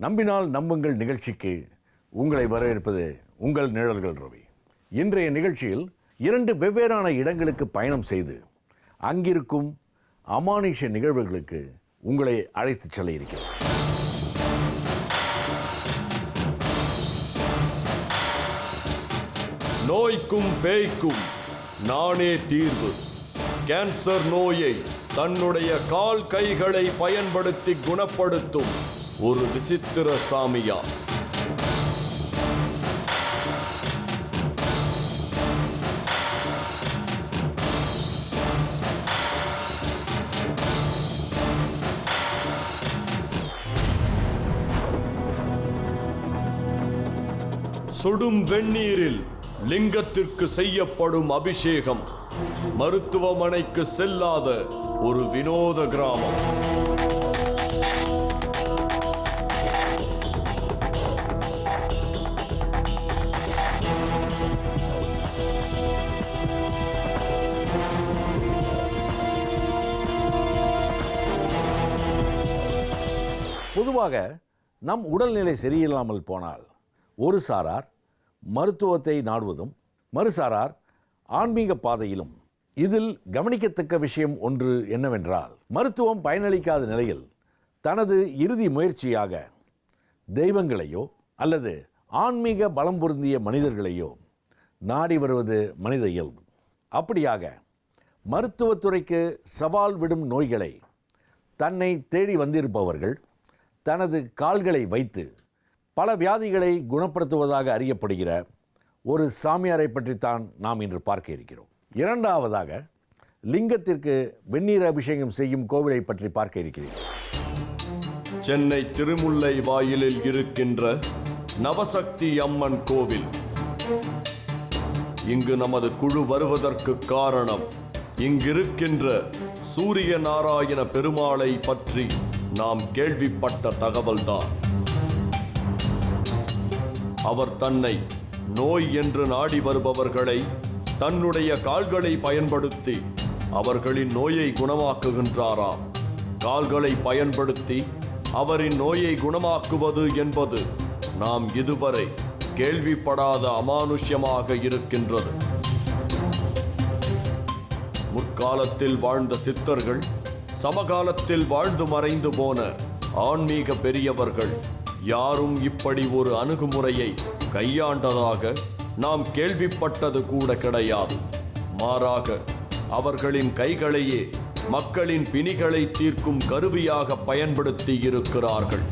நம்பினால் நம்புங்கள் நிகழ்ச்சிக்கு உங்களை வரவேற்பது உங்கள் நிழல்கள் ரவி. இன்றைய நிகழ்ச்சியில் 2 வெவ்வேறான இடங்களுக்கு பயணம் செய்து அங்கிருக்கும் அமானுஷ்ய நிகழ்வுகளுக்கு உங்களை அழைத்துச் செல்ல இருக்கிறோம். நோய்க்கும் பேய்க்கும் நானே தீர்வு. கேன்சர் நோயை தன்னுடைய கால் கைகளை பயன்படுத்தி குணப்படுத்தும் ஒரு விசித்திர சாமியா. சுடும் வெந்நீரில் லிங்கத்திற்கு செய்யப்படும் அபிஷேகம், மருத்துவமனைக்கு செல்லாத ஒரு வினோத கிராமம். பொதுவாக நம் உடல்நிலை சரியில்லாமல் போனால் ஒரு சாரார் மருத்துவத்தை நாடுவதும் மறுசாரார் ஆன்மீக பாதையிலும். இதில் கவனிக்கத்தக்க விஷயம் ஒன்று என்னவென்றால், மருத்துவம் பயனளிக்காத நிலையில் தனது இறுதி முயற்சியாக தெய்வங்களையோ அல்லது ஆன்மீக பலம் பொருந்திய மனிதர்களையோ நாடி வருவது மனித இயல்பு. அப்படியாக மருத்துவத்துறைக்கு சவால் விடும் நோய்களை தன்னை தேடி வந்திருப்பவர்கள் தனது கால்களை வைத்து பல வியாதிகளை குணப்படுத்துவதாக அறியப்படுகிற ஒரு சாமியாரை பற்றித்தான் நாம் இன்று பார்க்க இருக்கிறோம். இரண்டாவதாக லிங்கத்திற்கு வெந்நீர் அபிஷேகம் செய்யும் கோவிலை பற்றி பார்க்க இருக்கிறேன். சென்னை திருமுல்லை வாயிலில் இருக்கின்ற நவசக்தி அம்மன் கோவில். இங்கு நமது குழு வருவதற்கு காரணம், இங்கிருக்கின்ற சூரிய நாராயண பெருமாளை பற்றி நாம் கேள்விப்பட்ட தகவல்தான். அவர் தன்னை நோய் என்று நாடி வருபவர்களை தன்னுடைய கால்களை பயன்படுத்தி அவர்களின் நோயை குணமாக்குகின்றாராம். கால்களை பயன்படுத்தி அவரின் நோயை குணமாக்குவது என்பது நாம் இதுவரை கேள்விப்படாத அமானுஷ்யமாக இருக்கின்றது. முற்காலத்தில் வாழ்ந்த சித்தர்கள், சமகாலத்தில் வாழ்ந்து மறைந்து போன ஆன்மீக பெரியவர்கள் யாரும் இப்படி ஒரு அணுகுமுறையை கையாண்டதாக நாம் கேள்விப்பட்டது கூட கிடையாது. மாறாக அவர்களின் கைகளையே மக்களின் பிணிகளை தீர்க்கும் கருவியாக பயன்படுத்தி இருக்கிறார்கள்.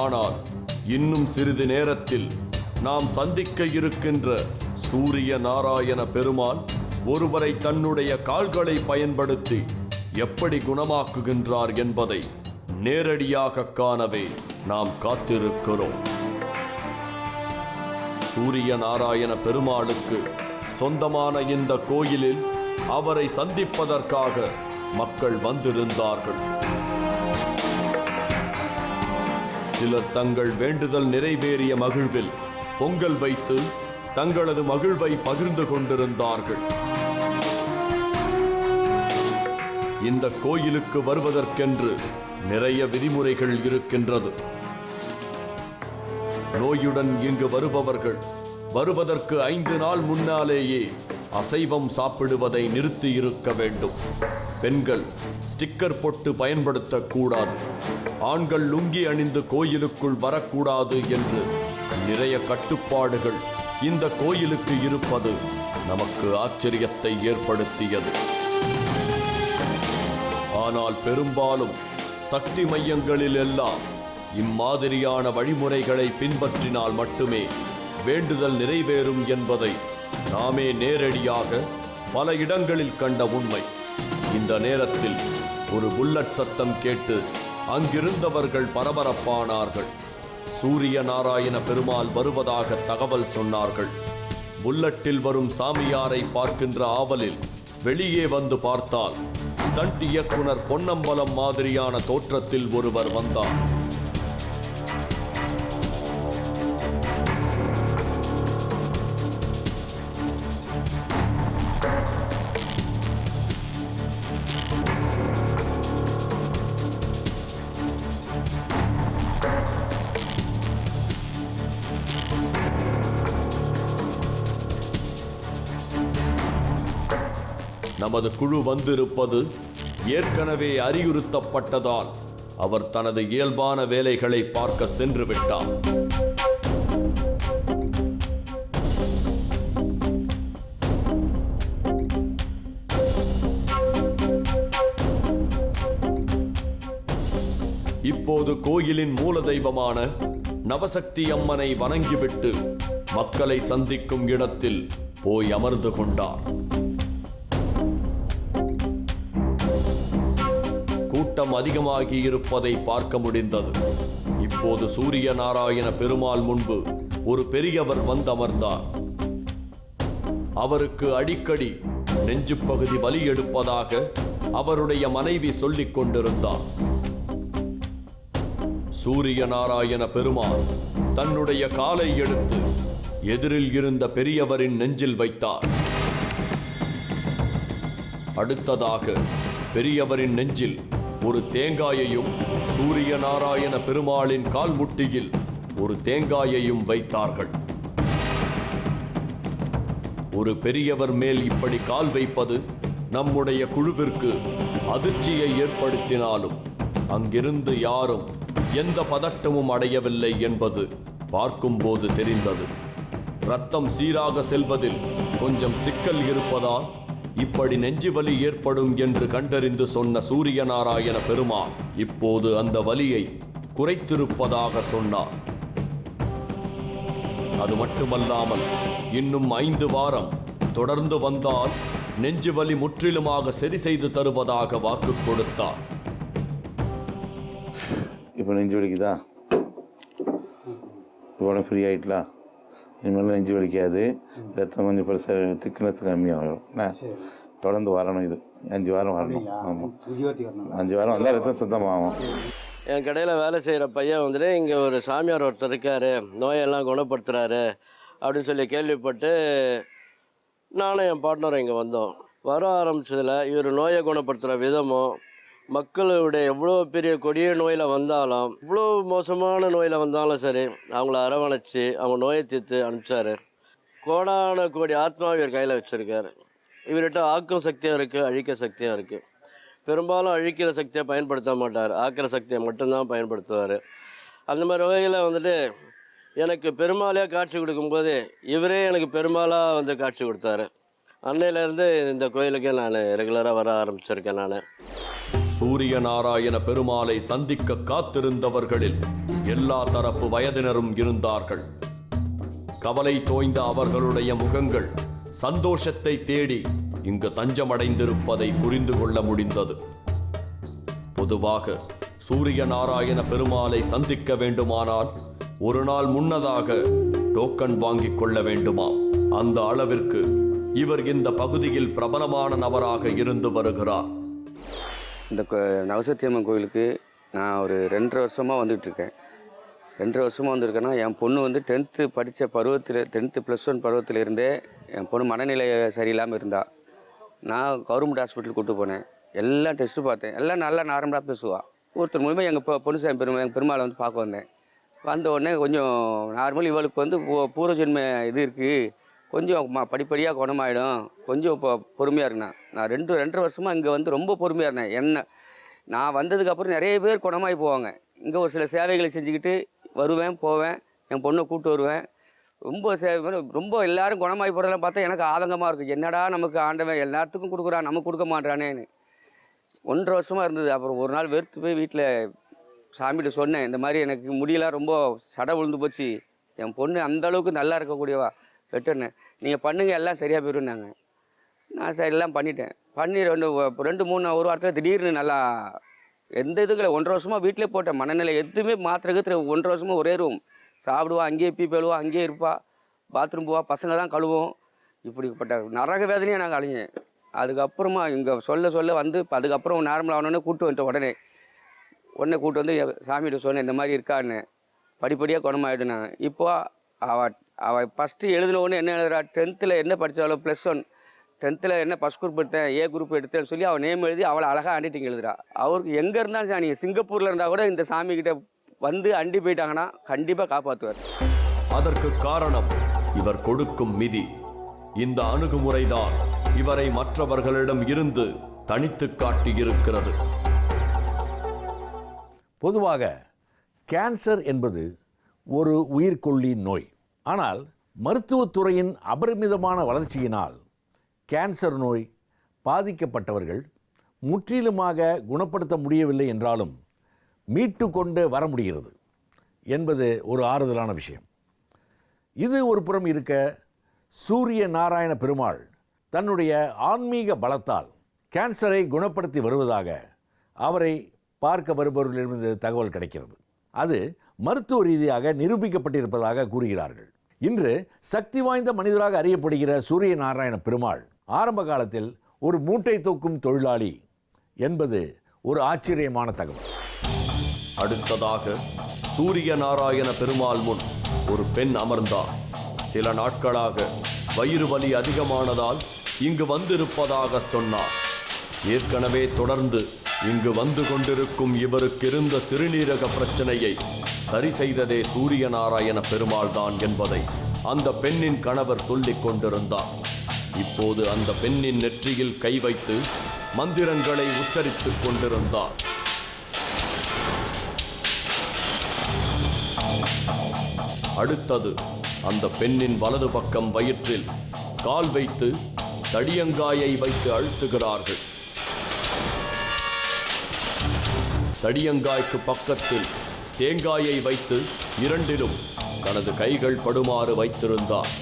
ஆனால் இன்னும் சிறிது நேரத்தில் நாம் சந்திக்க இருக்கின்ற சூரிய நாராயண பெருமாள் ஒருவரை தன்னுடைய கால்களை பயன்படுத்தி எப்படி குணமாக்குகின்றார் என்பதை நேரடியாக காணவே நாம் காத்திருக்கிறோம். சூரிய நாராயண பெருமாளுக்கு சொந்தமான இந்த கோயிலில் அவரை சந்திப்பதற்காக மக்கள் வந்திருந்தார்கள். சிலர் தங்கள் வேண்டுதல் நிறைவேறிய மகிழ்வில் பொங்கல் வைத்து தங்களது மகிழ்வை பகிர்ந்து கொண்டிருந்தார்கள். இந்த கோயிலுக்கு வருவதற்கென்று நிறைய விதிமுறைகள் இருக்கின்றது. நோயுடன் இங்கு வருபவர்கள் வருவதற்கு 5 நாள் முன்னாலேயே அசைவம் சாப்பிடுவதை நிறுத்தி இருக்க வேண்டும். பெண்கள் ஸ்டிக்கர் பொட்டு பயன்படுத்தக்கூடாது. ஆண்கள் லுங்கி அணிந்து கோயிலுக்குள் வரக்கூடாது என்று நிறைய கட்டுப்பாடுகள் இந்த கோயிலுக்கு இருப்பது நமக்கு ஆச்சரியத்தை ஏற்படுத்தியது. ஆனால் பெரும்பாலும் சக்தி மையங்களில் எல்லாம் இம்மாதிரியான வழிமுறைகளை பின்பற்றினால் மட்டுமே வேண்டுதல் நிறைவேறும் என்பதை நாமே நேரடியாக பல இடங்களில் கண்ட உண்மை. இந்த நேரத்தில் ஒரு புல்லட் சத்தம் கேட்டு அங்கிருந்தவர்கள் பரபரப்பானார்கள். சூரிய நாராயண பெருமாள் வருவதாக தகவல் சொன்னார்கள். புல்லட்டில் வரும் சாமியாரை பார்க்கின்ற ஆவலில் வெளியே வந்து பார்த்தால் ஸ்டண்ட் இயக்குனர் பொன்னம்பலம் மாதிரியான தோற்றத்தில் ஒருவர் வந்தார். நமது குழு வந்திருப்பது ஏற்கனவே அறிவுறுத்தப்பட்டதால் அவர் தனது இயல்பான வேலைகளை பார்க்க சென்று விட்டார். இப்போது கோயிலின் மூல தெய்வமான நவசக்தி அம்மனை வணங்கிவிட்டு மக்களை சந்திக்கும் இடத்தில் போய் அமர்ந்து கொண்டார். கூட்டம் அதிகமாகி இருப்பதை பார்க்க முடிந்தது. இப்போது சூரிய நாராயண பெருமாள் முன்பு ஒரு பெரியவர் வந்தமர்ந்தார். அவருக்கு அடிக்கடி நெஞ்சு பகுதி வலி எடுப்பதாக அவருடைய மனைவி சொல்லிக் கொண்டிருந்தார். சூரிய நாராயண பெருமாள் தன்னுடைய காலை எடுத்து எதிரில் இருந்த பெரியவரின் நெஞ்சில் வைத்தார். அடுத்ததாக பெரியவரின் நெஞ்சில் ஒரு தேங்காயையும் சூரிய நாராயண பெருமாளின் கால் முட்டியில் ஒரு தேங்காயையும் வைத்தார்கள். ஒரு பெரியவர் மேல் இப்படி கால் வைப்பது நம்முடைய குழுவிற்கு அதிர்ச்சியை ஏற்படுத்தினாலும் அங்கிருந்து யாரும் எந்த பதட்டமும் அடையவில்லை என்பது பார்க்கும்போது தெரிந்தது. இரத்தம் சீராக செல்வதில் கொஞ்சம் சிக்கல் இருப்பதால் இப்படி நெஞ்சுவலி ஏற்படும் என்று கண்டறிந்து சொன்ன சூரிய நாராயண பெருமாள் இப்போது அந்த வலியை குறைத்திருப்பதாக சொன்னார். அது மட்டுமல்லாமல் இன்னும் 5 வாரம் தொடர்ந்து வந்தால் நெஞ்சுவலி முற்றிலுமாக சரி செய்து தருவதாக வாக்கு கொடுத்தார். இப்போ நெஞ்சு வலிக்குதா? இப்போ ஃப்ரீ ஆகிட்டலாம். இனிமேல் நெஞ்சு வலிக்காது. ரத்தம் கொஞ்சம் பெருசாக திக்னஸ் கம்மியாகும். தொடர்ந்து வரணும். இது 5 வாரம் வரணும். ஆமாம், 5 வாரம் வந்தால் ரத்தம் சுத்தமாகும். என் கடையில் வேலை செய்கிற பையன் வந்துட்டு இங்கே ஒரு சாமியார் ஒருத்தர் இருக்கார், நோயெல்லாம் குணப்படுத்துகிறாரு அப்படின்னு சொல்லி கேள்விப்பட்டு நானும் என் பார்ட்னரும் இங்கே வந்தோம். வர ஆரம்பித்ததில் இவர் நோயை குணப்படுத்துகிற விதமும், மக்களுடைய எவ்வளோ பெரிய கொடிய நோயில் வந்தாலும், இவ்வளோ மோசமான நோயில் வந்தாலும் சரி, அவங்கள அரவணைச்சி அவங்க நோயை தீர்த்து அனுப்பிச்சார். கோடான கோடி ஆத்மாவை இவர் கையில் வச்சுருக்காரு. இவர்கிட்ட ஆக்கும் சக்தியும் இருக்குது, அழிக்க சக்தியும் இருக்குது. பெரும்பாலும் அழிக்கிற சக்தியை பயன்படுத்த மாட்டார், ஆக்கிற சக்தியை மட்டும்தான் பயன்படுத்துவார். அந்த மாதிரி வகையில் வந்துட்டு எனக்கு பெருமாளையாக காட்சி கொடுக்கும்போது இவரே எனக்கு பெருமாளாக வந்து காட்சி கொடுத்தாரு. அன்னையிலேருந்து இந்த கோயிலுக்கே நான் ரெகுலராக வர ஆரம்பிச்சிருக்கேன். நான் சூரிய நாராயண பெருமாளை சந்திக்க காத்திருந்தவர்களில் எல்லா தரப்பு வயதினரும் இருந்தார்கள். கவலை தோய்ந்த அவர்களுடைய முகங்கள் சந்தோஷத்தை தேடி இங்கு தஞ்சமடைந்திருப்பதை புரிந்து கொள்ள முடிந்தது. பொதுவாக சூரிய நாராயண பெருமாளை சந்திக்க வேண்டுமானால் ஒரு நாள் முன்னதாக டோக்கன் வாங்கிக் கொள்ள வேண்டுமாம். அந்த அளவிற்கு இவர் இந்த பகுதியில் பிரபலமான நபராக இருந்து வருகிறார். இந்த நவசக்தி அம்மன் கோயிலுக்கு நான் ஒரு 2.5 வருஷமாக வந்துகிட்ருக்கேன். 2.5 வருஷமாக வந்திருக்கேன்னா, என் பொண்ணு வந்து 10th படித்த பருவத்தில், 10th +1 பருவத்திலேருந்தே என் பொண்ணு மனநிலை சரியில்லாமல் இருந்தா. நான் கவர்மெண்ட் ஹாஸ்பிட்டல் கூப்பிட்டு போனேன். எல்லாம் டெஸ்ட்டு பார்த்தேன். எல்லாம் நல்லா நார்மலாக பேசுவாள். ஒருத்தர் மூலமாக எங்கள் பொண்ணு எங்கள் பெருமாளை வந்து பார்க்க வந்தேன். வந்த உடனே கொஞ்சம் நார்மல், இவளுக்கு வந்து பூர்வஜென்ம இது இருக்குது, கொஞ்சம் படிப்படியாக குணமாயிடும், கொஞ்சம் இப்போ பொறுமையாக இருந்தேன். நான் 2.5 வருஷமாக இங்கே வந்து ரொம்ப பொறுமையாக இருந்தேன். நான் வந்ததுக்கப்புறம் நிறைய பேர் குணமாகி போவாங்க. இங்கே ஒரு சில சேவைகளை செஞ்சுக்கிட்டு வருவேன், போவேன், என் பொண்ணை கூப்பிட்டு வருவேன். ரொம்ப எல்லாரும் குணமாகி போகிறதெல்லாம் பார்த்தா எனக்கு ஆதங்கமாக இருக்குது. என்னடா நமக்கு ஆண்டவன் எல்லாத்துக்கும் கொடுக்குறான், நமக்கு கொடுக்க மாட்டானேன்னு 1.5 வருஷமாக இருந்தது. அப்புறம் ஒரு நாள் வெறுத்து போய் வீட்டில் சாமிகிட்ட சொன்னேன், இந்த மாதிரி எனக்கு முடியலாம் ரொம்ப சடை விழுந்து போச்சு, என் பொண்ணு அந்தளவுக்கு நல்லா இருக்கக்கூடியவா, வெட்டுனேன், நீங்கள் பண்ணுங்கள் எல்லாம் சரியாக போயிடுனாங்க. நான் சரி எல்லாம் பண்ணிட்டேன். பண்ணி 2-3 ஒரு வாரத்தில் திடீர்னு நல்லா எந்த இதுக்கு 1.5 வருஷமாக வீட்டிலே போட்டேன். மனநிலை எதுவுமே மாத்திரக்கு 1.5 வருஷமாக ஒரே ரூம், சாப்பிடுவா, அங்கேயே பீப்பேழுவா, அங்கேயே இருப்பா, பாத்ரூம் போவா, பசங்க தான் கழுவோம். இப்படிப்பட்ட நரக வேதனையாக நாங்கள் அழிஞ்சேன். அதுக்கப்புறமா இங்கே சொல்ல வந்து அதுக்கப்புறம் நார்மல் ஆகணுன்னு கூப்பிட்டு வந்துட்டேன். உடனே கூப்பிட்டு வந்து சாமிகிட்ட சொன்னேன், இந்த மாதிரி இருக்கான்னு. படிப்படியாக குணமாயிடுனா. இப்போ அவள் ஃபஸ்ட்டு எழுதின ஒன்று என்ன எழுதுறா, 10th என்ன படித்தாலும் +1, 10th என்ன ஃபஸ்ட் குரூப் எடுத்தேன், A குரூப் எடுத்தேன்னு சொல்லி அவள் நேம் எழுதி அவளை அழகாக ஹேண்ட் எழுதுறா. அவருக்கு எங்கே இருந்தாலும் சார், நீங்கள் சிங்கப்பூரில் இருந்தால் கூட இந்த சாமிக்கிட்ட வந்து அண்டி போயிட்டாங்கன்னா கண்டிப்பாக காப்பாற்றுவார். அதற்கு காரணம் இவர் கொடுக்கும் மிதி. இந்த அணுகுமுறைதான் இவரை மற்றவர்களிடம் இருந்து தனித்து காட்டியிருக்கிறது. பொதுவாக கேன்சர் என்பது ஒரு உயிர்கொல்லி நோய். ஆனால் மருத்துவத்துறையின் அபரிமிதமான வளர்ச்சியினால் கேன்சர் நோய் பாதிக்கப்பட்டவர்கள் முற்றிலுமாக குணப்படுத்த முடியவில்லை என்றாலும் மீட்டு கொண்டு வர முடிகிறது என்பது ஒரு ஆறுதலான விஷயம். இது ஒரு புறம் இருக்க, சூரிய நாராயண பெருமாள் தன்னுடைய ஆன்மீக பலத்தால் கேன்சரை குணப்படுத்தி வருவதாக அவரை பார்க்க வருபவர்களிடமிருந்து தகவல் கிடைக்கிறது. அது மருத்துவ ரீதியாக நிரூபிக்கப்பட்டிருப்பதாக கூறுகிறார்கள். இன்று சக்தி வாய்ந்த மனிதராக அறியப்படுகிற சூரிய நாராயண பெருமாள் ஆரம்ப காலத்தில் ஒரு மூட்டை தூக்கும் தொழிலாளி என்பது ஒரு ஆச்சரியமான தகவல். அடுத்ததாக சூரிய நாராயண பெருமாள் முன் ஒரு பெண் அமர்ந்தார். சில நாட்களாக வயிறு வலி அதிகமானதால் இங்கு வந்திருப்பதாக சொன்னார். ஏற்கனவே தொடர்ந்து இங்கு வந்து கொண்டிருக்கும் இவருக்கு இருந்த சிறுநீரக பிரச்சனையை சரி செய்ததே சூரிய நாராயண பெருமாள் தான் என்பதை அந்த பெண்ணின் கணவர் சொல்லிக் கொண்டிருந்தார். இப்போது அந்த பெண்ணின் நெற்றியில் கை வைத்து மந்திரங்களை உச்சரித்துக் கொண்டிருந்தார். அடுத்தது அந்த பெண்ணின் வலது பக்கம் வயிற்றில் கால் வைத்து தடியங்காயை வைத்து அழுத்துகிறார்கள். தடியங்காய்க்கு பக்கத்தில் தேங்காயை வைத்து இரண்டிலும் தனது கைகள் படுமாறு வைத்திருந்தார்.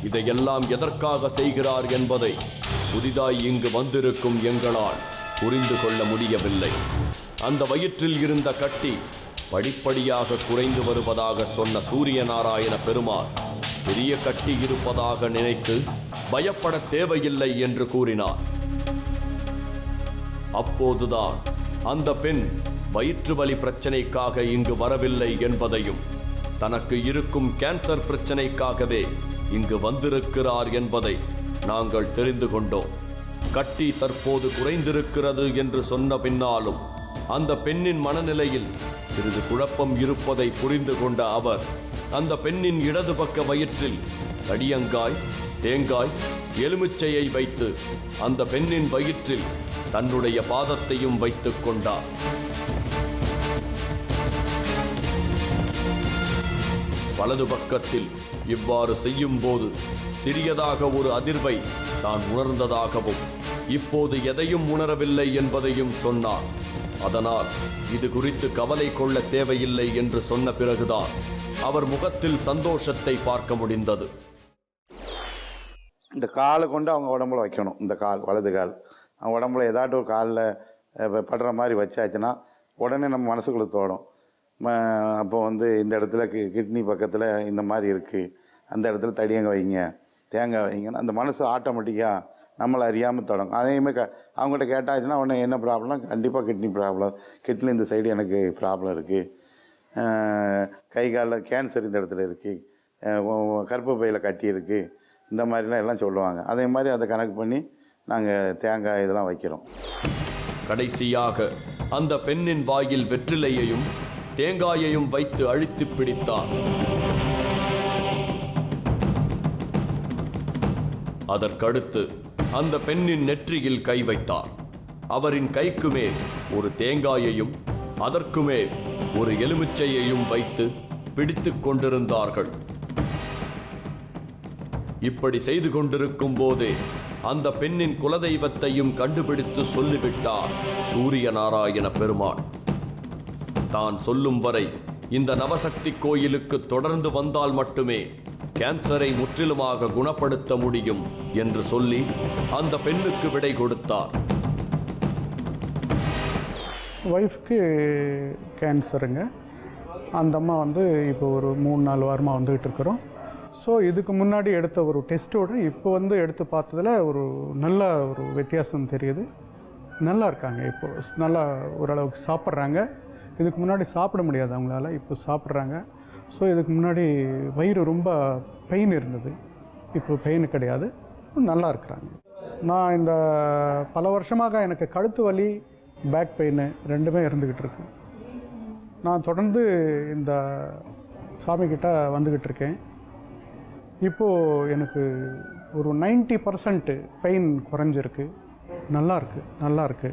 இதையெல்லாம் எதற்காக செய்கிறார் என்பதை புதிதாய் இங்கு வந்திருக்கும் எங்களால் புரிந்து கொள்ள முடியவில்லை. அந்த வயிற்றில் இருந்த கட்டி படிப்படியாக குறைந்து வருவதாக சொன்ன சூரிய நாராயண பெருமாள் பெரிய கட்டி இருப்பதாக நினைத்து பயப்பட தேவையில்லை என்று கூறினார். அப்போதுதான் அந்த பெண் வயிற்று வலி பிரச்சனைக்காக இங்கு வரவில்லை என்பதையும் தனக்கு இருக்கும் கேன்சர் பிரச்சனைக்காகவே இங்கு வந்திருக்கிறார் என்பதை நாங்கள் தெரிந்து கொண்டோம். கட்டி தற்போது குறைந்திருக்கிறது என்று சொன்ன பின்னாலும் அந்த பெண்ணின் மனநிலையில் சிறிது குழப்பம் இருப்பதை புரிந்து கொண்ட அவர் அந்த பெண்ணின் இடது பக்க வயிற்றில் தடியங்காய், தேங்காய், எலுமிச்சையை வைத்து அந்த பெண்ணின் வயிற்றில் தன்னுடைய பாதத்தையும் வைத்துக் கொண்டார். வலது பக்கத்தில் இவ்வாறு செய்யும் போது சிறியதாக ஒரு அதிர்வை தான் உணர்ந்ததாகவும் இப்போது எதையும் உணரவில்லை என்பதையும் சொன்னார். அதனால் இது குறித்து கவலை கொள்ள தேவையில்லை என்று சொன்ன பிறகுதான் அவர் முகத்தில் சந்தோஷத்தை பார்க்க முடிந்தது. இந்த காலை கொண்டு அவங்க உடம்புல வைக்கணும். இந்த கால், வலது கால் அவங்க உடம்புல ஏதாட்டும் ஒரு காலில் படுற மாதிரி வச்சாச்சுன்னா உடனே நம்ம மனசுக்குள்ளே தோடும். அப்போ இந்த இடத்துல கிட்னி பக்கத்தில் இந்த மாதிரி இருக்குது, அந்த இடத்துல தடியங்க வைங்க, தேங்காய் வைங்கன்னு அந்த மனசு ஆட்டோமேட்டிக்காக நம்மளை அறியாமல் தொடங்கும். அதையுமே அவங்ககிட்ட கேட்டாச்சுன்னா உடனே என்ன ப்ராப்ளம்னா கண்டிப்பாக கிட்னி ப்ராப்ளம், கிட்னி இந்த சைடு எனக்கு ப்ராப்ளம் இருக்குது, கை காலில் கேன்சர் இந்த இடத்துல இருக்குது, கர்ப்ப பையில் கட்டி இருக்குது, இந்த மாதிரிலாம் எல்லாம் சொல்லுவாங்க. அதே மாதிரி அதை கணக்கு பண்ணி நாங்கள் தேங்காய் இதெல்லாம் வைக்கிறோம். கடைசியாக அந்த பெண்ணின் வாயில் வெற்றிலையையும் தேங்காயையும் வைத்து அழுத்தி பிடித்தார். அதற்கடுத்து அந்த பெண்ணின் நெற்றியில் கை வைத்தார். அவரின் கைக்கு மேல் ஒரு தேங்காயையும் அதற்கு மேல் ஒரு எலுமிச்சையையும் வைத்து பிடித்துக் கொண்டிருந்தார்கள். இப்படி செய்து கொண்டிருக்கும் போதே அந்த பெண்ணின் குலதெய்வத்தையும் கண்டுபிடித்து சொல்லிவிட்டார் சூரிய நாராயண பெருமாள். தான் சொல்லும் வரை இந்த நவசக்தி கோயிலுக்கு தொடர்ந்து வந்தால் மட்டுமே கேன்சரை முற்றிலுமாக குணப்படுத்த முடியும் என்று சொல்லி அந்த பெண்ணுக்கு விடை கொடுத்தார். ஒய்ஃப்க்கு கேன்சருங்க. அந்த அம்மா இப்போ ஒரு 3-4 வாரமாக வந்துக்கிட்டு இருக்கிறோம். ஸோ இதுக்கு முன்னாடி எடுத்த ஒரு டெஸ்ட்டோடு இப்போ எடுத்து பார்த்ததில் ஒரு நல்ல ஒரு வித்தியாசம் தெரியுது. நல்லா இருக்காங்க. இப்போது நல்லா ஓரளவுக்கு சாப்பிட்றாங்க. இதுக்கு முன்னாடி சாப்பிட முடியாது அவங்களால, இப்போ சாப்பிட்றாங்க. ஸோ இதுக்கு முன்னாடி வயிறு ரொம்ப பெயின் இருந்தது, இப்போ பெயின் கிடையாது, நல்லா இருக்கிறாங்க. நான் இந்த பல வருஷமாக எனக்கு கழுத்து வலி, பேக் பெயின் ரெண்டுமே இருந்துக்கிட்டு இருக்கு. நான் தொடர்ந்து இந்த சாமிக்கிட்ட வந்துக்கிட்டு இருக்கேன். இப்போது எனக்கு ஒரு 90% பெயின் குறைஞ்சிருக்கு. நல்லா இருக்கு.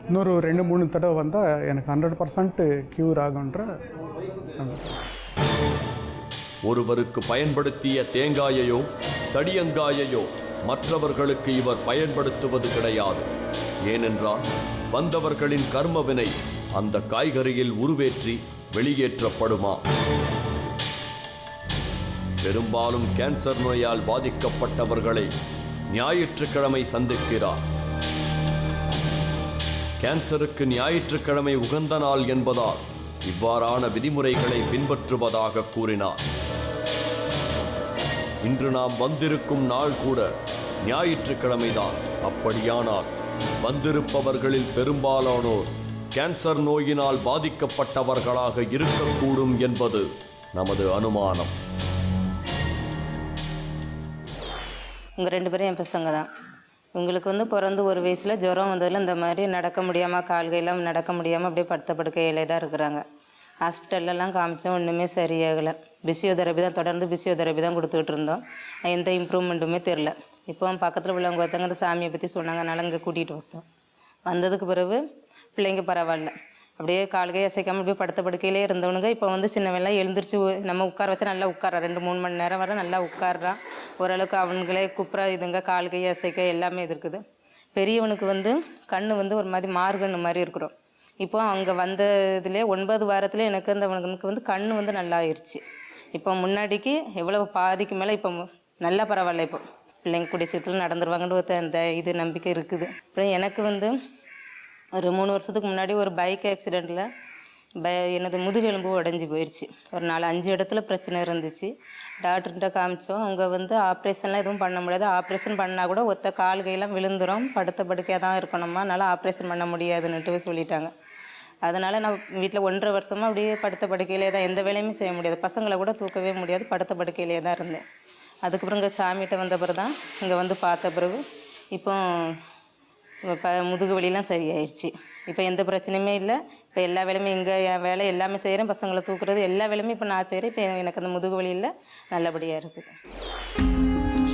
இன்னொரு 2-3 தடவை வந்தால் எனக்கு 100% க்யூர் ஆகுன்ற நம்பிக்கை. ஒருவருக்கு பயன்படுத்திய தேங்காயையோ தடியங்காயையோ மற்றவர்களுக்கு இவர் பயன்படுத்துவது கிடையாது. ஏனென்றால் வந்தவர்களின் கர்மவினை அந்த காய்கறியில் உருவேற்றி வெளியேற்றப்படுமா? பெரும்பாலும் கேன்சர் நோயால் பாதிக்கப்பட்டவர்களை ஞாயிற்றுக்கிழமை சந்திக்கிறார். கேன்சருக்கு ஞாயிற்றுக்கிழமை உகந்த நாள் என்பதால் இவ்வாறான விதிமுறைகளை பின்பற்றுவதாக கூறினார். இன்று நாம் வந்திருக்கும் நாள் கூட ஞாயிற்றுக்கிழமைதான். அப்படியானால் வந்திருப்பவர்களில் பெரும்பாலானோர் கேன்சர் நோயினால் பாதிக்கப்பட்டவர்களாக இருக்கக்கூடும் என்பது நமது அனுமானம். இவங்க 2 பேரும் என் பசங்க தான். இவங்களுக்கு பிறந்து ஒரு வயசில் ஜுரம் வந்ததில் இந்த மாதிரி நடக்க முடியாமல், கால்கையெல்லாம் நடக்க முடியாமல் அப்படியே படுத்த படுக்கையிலே தான் இருக்கிறாங்க. ஹாஸ்பிட்டல்லலாம் காமிச்சா ஒன்றுமே சரியாகலை. பிசியோதெரபி தான், தொடர்ந்து பிசியோதெரபி தான் கொடுத்துக்கிட்டு இருந்தோம். எந்த இம்ப்ரூவ்மெண்ட்டுமே தெரில. இப்போ பக்கத்தில் உள்ளவங்க ஒருத்தங்க இந்த சாமியை பற்றி சொன்னாங்க, அதனால் இங்கே கூட்டிகிட்டு வந்தோம். வந்ததுக்கு பிறகு பிள்ளைங்க பரவாயில்ல, அப்படியே கால்கை அசைக்காமல் அப்படியே படுத்த படுக்கையிலே இருந்தவனுங்க இப்போ சின்னவெல்லாம் எழுந்திரிச்சு நம்ம உட்கார வச்சா நல்லா உட்காரா, 2-3 மணி நேரம் வரை நல்லா உட்கார்றான். ஓரளவுக்கு அவனுங்களே குப்புறா இதுங்க கால்கை அசைக்க எல்லாமே இது இருக்குது. பெரியவனுக்கு கண் ஒரு மாதிரி மார்கண்ணு மாதிரி இருக்கிறோம். இப்போ அங்கே வந்த இதுலேயே 9 வாரத்தில் எனக்கு அவனுக்கு கண் நல்லா ஆயிடுச்சு. இப்போ முன்னாடிக்கு எவ்வளோ பாதிக்கு மேலே இப்போ நல்லா பரவாயில்ல. இப்போ பிள்ளைங்க கூடிய சீட்டில் நடந்துருவாங்கன்னு அந்த இது நம்பிக்கை இருக்குது. அப்புறம் எனக்கு ஒரு 3 வருஷத்துக்கு முன்னாடி ஒரு பைக் ஆக்சிடெண்ட்டில் எனது முதுகெலும்பு உடஞ்சி போயிடுச்சு. ஒரு 4-5 இடத்துல பிரச்சனை இருந்துச்சு. டாக்டர்கிட்ட காமிச்சோம். அவங்க ஆப்ரேஷன்லாம் எதுவும் பண்ண முடியாது, ஆப்ரேஷன் பண்ணால் கூட ஒத்த கால் கையெல்லாம் விழுந்துடும், படுத்த படுக்கையாக தான் இருக்கணுமா, அதனால் ஆப்ரேஷன் பண்ண முடியாதுன்னுட்டு சொல்லிட்டாங்க. அதனால் நான் வீட்டில் 1.5 வருஷமாக அப்படியே படுத்த படுக்கையிலே தான், எந்த வேலையுமே செய்ய முடியாது, பசங்களை கூட தூக்கவே முடியாது, படுத்த படுக்கையிலே தான் இருந்தேன். அதுக்கப்புறம் இங்கே சாமிகிட்ட வந்த பிறகு தான் இங்கே பார்த்த பிறகு இப்போ முதுகு வலிலாம் சரியாயிடுச்சு. இப்போ எந்த பிரச்சனையுமே இல்லை. இப்போ எல்லா வேலையுமே இங்கே என் வேலை எல்லாமே செய்கிறேன், பசங்களை தூக்குறது எல்லா வேலையுமே இப்போ நான் செய்கிறேன். இப்போ எனக்கு அந்த முதுகு வலி இல்லை, நல்லபடியாக இருக்குது.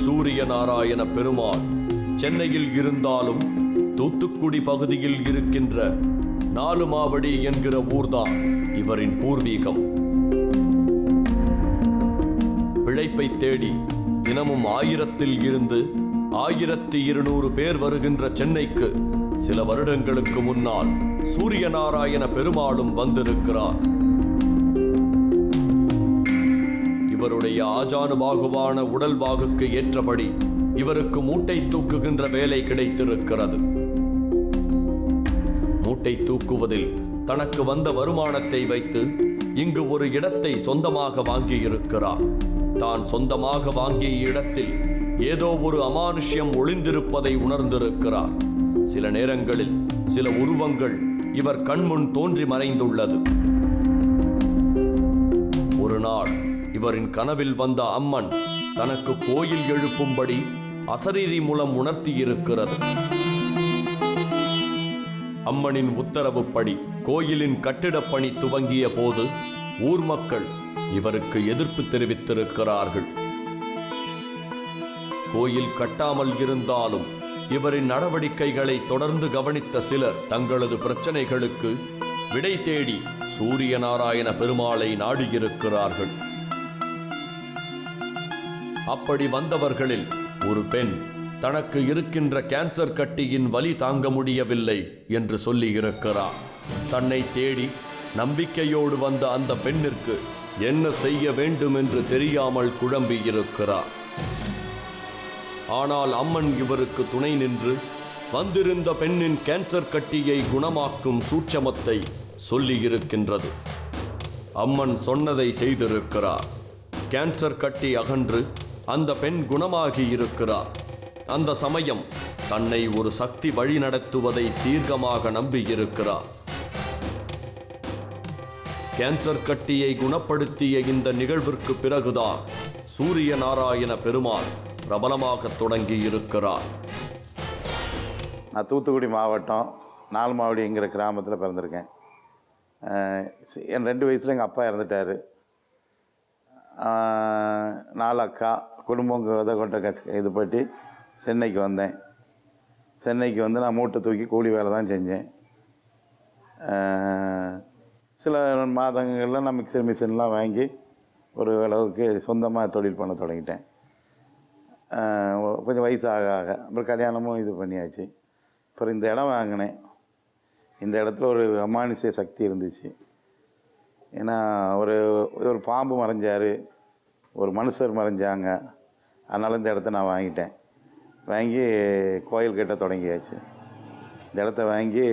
சூரியநாராயண பெருமாள் சென்னையில் இருந்தாலும் தூத்துக்குடி பகுதியில் இருக்கின்ற நாலுமாவடி என்கிற ஊர்தான் இவரின் பூர்வீகம். பிழைப்பை தேடி தினமும் 1000 இருந்து 1200 பேர் வருகின்ற சென்னைக்கு சில வருடங்களுக்கு முன்னால் சூரியநாராயண பெருமாளும் வந்திருக்கிறார். இவருடைய ஆஜானுபாகுவான உடல் வாகுக்கு ஏற்றபடி இவருக்கு மூட்டை தூக்குகின்ற வேலை கிடைத்திருக்கிறது. மூட்டை தூக்குவதில் தனக்கு வந்த வருமானத்தை வைத்து இங்கு ஒரு இடத்தை சொந்தமாக வாங்கியிருக்கிறார். தான் சொந்தமாக வாங்கிய இடத்தில் ஏதோ ஒரு அமானுஷ்யம் ஒளிந்திருப்பதை உணர்ந்திருக்கிறார். சில நேரங்களில் சில உருவங்கள் இவர் கண்முன் தோன்றி மறைந்துள்ளது. ஒரு நாள் இவரின் கனவில் வந்த அம்மன் தனக்கு கோயில் எழுப்பும்படி அசரீரி மூலம் உணர்த்தியிருக்கிறது. அம்மனின் உத்தரவுப்படி கோயிலின் கட்டிடப் பணி துவங்கிய போது ஊர் மக்கள் இவருக்கு எதிர்ப்பு தெரிவித்திருக்கிறார்கள். கோயில் கட்டாமல் இருந்தாலும் இவரின் நடவடிக்கைகளை தொடர்ந்து கவனித்த சிலர் தங்களது பிரச்சனைகளுக்கு விடை தேடி சூரியநாராயண பெருமாளை நாடியிருக்கிறார்கள். அப்படி வந்தவர்களில் ஒரு பெண் தனக்கு இருக்கின்ற கேன்சர் கட்டியின் வலி தாங்க முடியவில்லை என்று சொல்லியிருக்கிறார். தன்னை தேடி நம்பிக்கையோடு வந்த அந்த பெண்ணிற்கு என்ன செய்ய வேண்டும் என்று தெரியாமல் குழம்பியிருக்கிறார். ஆனால் அம்மன் இவருக்கு துணை நின்று வந்திருந்த பெண்ணின் கேன்சர் கட்டியை குணமாக்கும் சூட்சமத்தை சொல்லியிருக்கின்றது. அம்மன் சொன்னதை செய்திருக்கிறார். கேன்சர் கட்டி அகன்று அந்த பெண் குணமாகி இருக்கிறார். அந்த சமயம் தன்னை ஒரு சக்தி வழி நடத்துவதை தீர்க்கமாக நம்பியிருக்கிறார். கேன்சர் கட்டியை குணப்படுத்திய இந்த நிகழ்விற்கு பிறகுதான் சூரியநாராயண பெருமாள் பிரபலமாக தொடங்கி இருக்கிறார். நான் தூத்துக்குடி மாவட்டம் நாலுமாவடிங்கிற கிராமத்தில் பிறந்திருக்கேன். என் 2 வயசில் எங்கள் அப்பா இறந்துட்டார். 4 அக்கா குடும்பம் இதை கொண்ட இது போட்டு சென்னைக்கு வந்தேன். சென்னைக்கு வந்து நான் மூட்டை தூக்கி கூலி வேலை தான் செஞ்சேன். சில மாதங்களில் நான் மிக்சர் மிஷின்லாம் வாங்கி ஒரு அளவுக்கு சொந்தமாக தொழில் பண்ண தொடங்கிட்டேன். கொஞ்சம் வயசு ஆக ஆக அப்புறம் கல்யாணமும் இது பண்ணியாச்சு. அப்புறம் இந்த இடம் வாங்கினேன். இந்த இடத்துல ஒரு அமானுஷ்ய சக்தி இருந்துச்சு. ஏன்னா ஒரு பாம்பு மறைஞ்சார், ஒரு மனுஷர் மறைஞ்சாங்க. அதனால் இந்த இடத்த நான் வாங்கிட்டேன். வாங்கி கோயில் கட்ட தொடங்கியாச்சு. இந்த இடத்த வாங்கி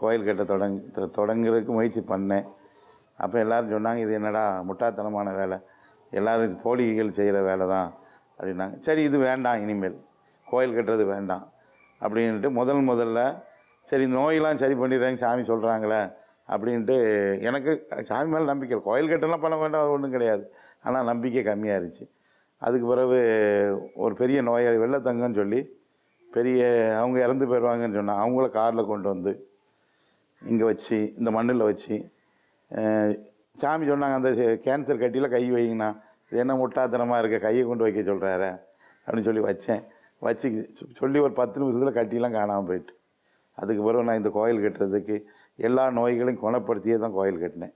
கோயில் கட்ட தொடங்குறதுக்கு முயற்சி பண்ணேன். அப்போ எல்லோரும் சொன்னாங்க, இது என்னடா முட்டாள்தனமான வேலை, எல்லோரும் போலிகள் செய்கிற வேலை தான் அப்படின்னாங்க. சரி, இது வேண்டாம், இனிமேல் கோயில் கட்டுறது வேண்டாம் அப்படின்ட்டு முதல்ல சரி இந்த நோயெல்லாம் சரி பண்ணிடுறாங்க சாமி சொல்கிறாங்களே அப்படின்ட்டு எனக்கு சாமி மேலே நம்பிக்கை. கோயில் கட்டெல்லாம் பண்ண வேண்டாம், ஒன்றும் கிடையாது. ஆனால் நம்பிக்கை கம்மியாக இருந்துச்சு. அதுக்கு பிறகு ஒரு பெரிய நோயாளி வெள்ளத்தங்கன்னு சொல்லி அவங்க இறந்து போயிடுவாங்கன்னு சொன்னாங்க. அவங்கள காரில் கொண்டு வந்து இங்கே வச்சு இந்த மண்ணில் வச்சு சாமி சொன்னாங்க, அந்த கேன்சர் கட்டியில் கை வைங்கண்ணா, இது என்ன முட்டாத்தனமாக இருக்க, கையை கொண்டு வைக்க சொல்கிறாரு அப்படின்னு சொல்லி வச்சேன். வச்சு சொல்லி ஒரு 10 நிமிஷத்தில் கட்டிலாம் காணாமல் போயிட்டு. அதுக்கு பிறகு நான் இந்த கோயில் கட்டுறதுக்கு எல்லா நோய்களையும் குணப்படுத்தியே தான் கோயில் கட்டினேன்.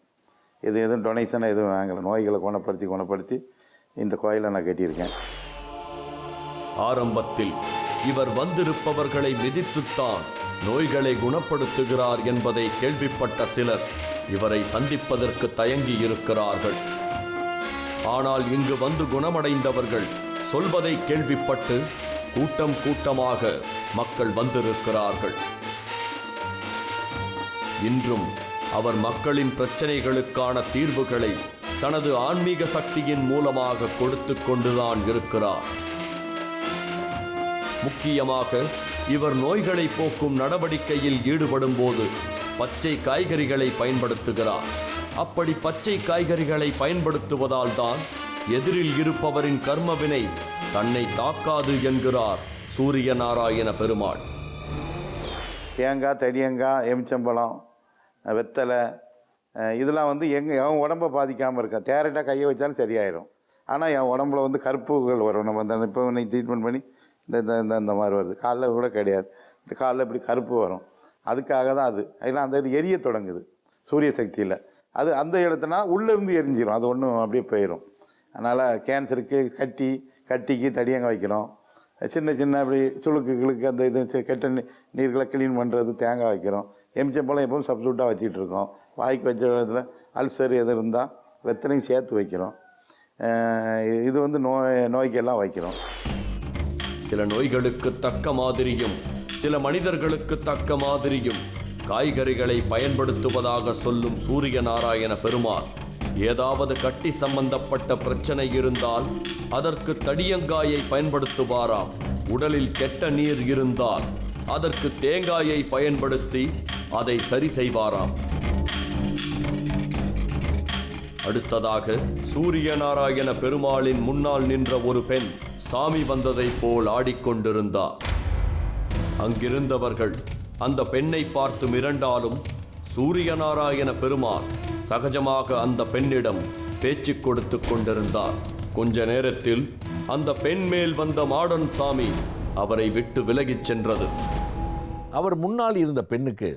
எதுவும் டொனேஷனாக எதுவும் வாங்கலை. நோய்களை குணப்படுத்தி இந்த கோயிலை நான் கட்டியிருக்கேன். ஆரம்பத்தில் இவர் வந்திருப்பவர்களை மிதித்துத்தான் நோய்களை குணப்படுத்துகிறார் என்பதை கேள்விப்பட்ட சிலர் இவரை சந்திப்பதற்கு தயங்கி இருக்கிறார்கள். ஆனால் இங்கு வந்து குணமடைந்தவர்கள் சொல்வதை கேள்விப்பட்டு கூட்டமாக மக்கள் வந்திருக்கிறார்கள். இன்றும் அவர் மக்களின் பிரச்சனைகளுக்கான தீர்வுகளை தனது ஆன்மீக சக்தியின் மூலமாக கொடுத்து கொண்டுதான் இருக்கிறார். முக்கியமாக இவர் நோய்களை போக்கும் நடவடிக்கையில் ஈடுபடும் போது பச்சை காய்கறிகளை பயன்படுத்துகிறார். அப்படி பச்சை காய்கறிகளை பயன்படுத்துவதால் தான் எதிரில் இருப்பவரின் கர்மவினை தன்னை தாக்காது என்கிறார் சூரிய நாராயண பெருமாள். தேங்காய், தடியங்காய், எலுமிச்சம்பழம், வெத்தலை இதெல்லாம் வந்து என் உடம்பை பாதிக்காமல் இருக்கேன். டேரெக்டாக கையை வச்சாலும் சரியாயிடும். ஆனால் என் உடம்புல வந்து கருப்புகள் வரும். நம்ம அந்த இப்போ ட்ரீட்மெண்ட் பண்ணி இந்த மாதிரி வருது. காலில் கூட கிடையாது, இந்த காலில் இப்படி கருப்பு வரும். அதுக்காக தான் அது. ஏன்னா அந்த எரிய தொடங்குது சூரிய சக்தியில். அது அந்த இடத்துனா உள்ளேருந்து எரிஞ்சிடும், அது ஒன்றும் அப்படியே போயிடும். அதனால் கேன்சருக்கு கட்டிக்கு தடியங்க வைக்கிறோம். சின்ன இப்படி சுளுக்குகளுக்கு அந்த இது கெட்ட நீர்களை க்ளீன் பண்ணுறது தேங்காய் வைக்கிறோம். எலுமிச்சம்பழம் எப்பவும் சப்ஸ்டியூட்டாக வச்சுக்கிட்டு இருக்கோம். வாய்க்கு வச்ச இடத்துல அல்சர் எது இருந்தால் வெத்தலையும் சேர்த்து வைக்கிறோம். இது வந்து நோய்க்கெல்லாம் வைக்கிறோம். சில நோய்களுக்கு தக்க மாதிரியும் சில மனிதர்களுக்கு தக்க மாதிரியும் காய்கறிகளை பயன்படுத்துவதாக சொல்லும் சூரிய நாராயண பெருமாள் ஏதாவது கட்டி சம்பந்தப்பட்ட பிரச்சனை இருந்தால் அதற்கு தடியங்காயை பயன்படுத்துவாராம். உடலில் கெட்ட நீர் இருந்தால் அதற்கு தேங்காயை பயன்படுத்தி அதை சரி செய்வாராம். அடுத்ததாக சூரிய நாராயண பெருமாளின் முன்னால் நின்ற ஒரு பெண் சாமி வந்ததைப் போல் ஆடிக்கொண்டிருந்தார். அங்கிருந்தவர்கள் அந்த பெண்ணை பார்த்து மிரண்டாலும் சூரிய நாராயண பெருமாள் சகஜமாக அந்த பெண்ணிடம் பேச்சு கொடுத்து கொண்டிருந்தார். கொஞ்ச நேரத்தில் அந்த பெண் மேல் வந்த மாடன் சாமி அவரை விட்டு விலகிச் சென்றது. அவர் முன்னால் இருந்த பெண்ணுக்கு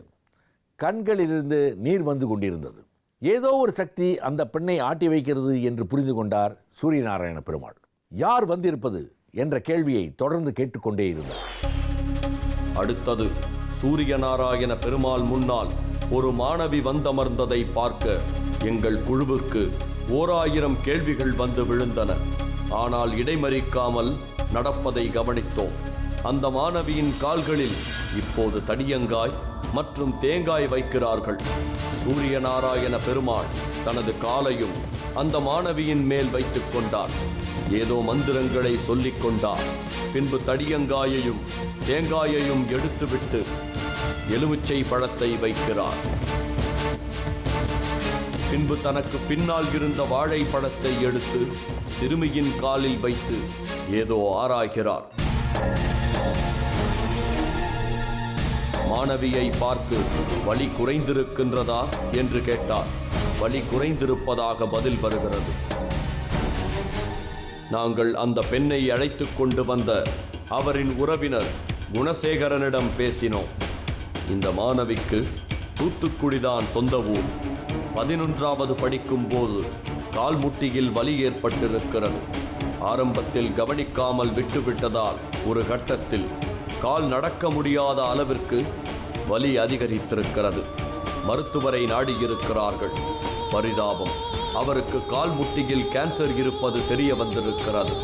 கண்களிலிருந்து நீர் வந்து கொண்டிருந்தது. ஏதோ ஒரு சக்தி அந்த பெண்ணை ஆட்டி வைக்கிறது என்று புரிந்து கொண்டார் சூரிய நாராயண பெருமாள். யார் வந்திருப்பது என்ற கேள்வியை தொடர்ந்து கேட்டுக்கொண்டே இருந்தார். அடுத்தது சூரிய நாராயண பெருமாள் முன்னால் ஒரு மாணவி வந்தமர்ந்ததை பார்க்க எங்கள் குழுவுக்கு 1000 கேள்விகள் வந்து விழுந்தன. ஆனால் இடைமறிக்காமல் நடப்பதை கவனித்தோம். அந்த மாணவியின் கால்களில் இப்போது தடியங்காய் மற்றும் தேங்காய் வைக்கிறார்கள். சூரிய நாராயண பெருமாள் தனது காலையும் அந்த மாணவியின் மேல் வைத்துக் கொண்டார். ஏதோ மந்திரங்களை சொல்லிக் கொண்டார். பின்பு தடியங்காயையும் தேங்காயையும் எடுத்துவிட்டு எலுமிச்சை பழத்தை வைக்கிறார். பின்பு தனக்கு பின்னால் இருந்த வாழைப்பழத்தை எடுத்து சிறுமியின் காலில் வைத்து ஏதோ ஆராய்கிறார். மாணவியை பார்த்து வலி குறைந்திருக்கின்றதா என்று கேட்டார். வலி குறைந்திருப்பதாக பதில் வருகிறது. நாங்கள் அந்த பெண்ணை அழைத்து கொண்டு வந்த அவரின் உறவினர் குணசேகரனிடம் பேசினோம். இந்த மாணவிக்கு தூத்துக்குடிதான் சொந்த ஊர். 11வது படிக்கும் போது கால் முட்டியில் வலி ஏற்பட்டிருக்கிறது. ஆரம்பத்தில் கவனிக்காமல் விட்டுவிட்டதால் ஒரு கட்டத்தில் கால் நடக்க முடியாத அளவிற்கு வலி அதிகரித்திருக்கிறது. மருத்துவரை நாடியிருக்கிறார்கள். பரிதாபம், அவருக்கு கால் முட்டியில் கேன்சர் இருப்பது தெரிய வந்திருக்கிறது.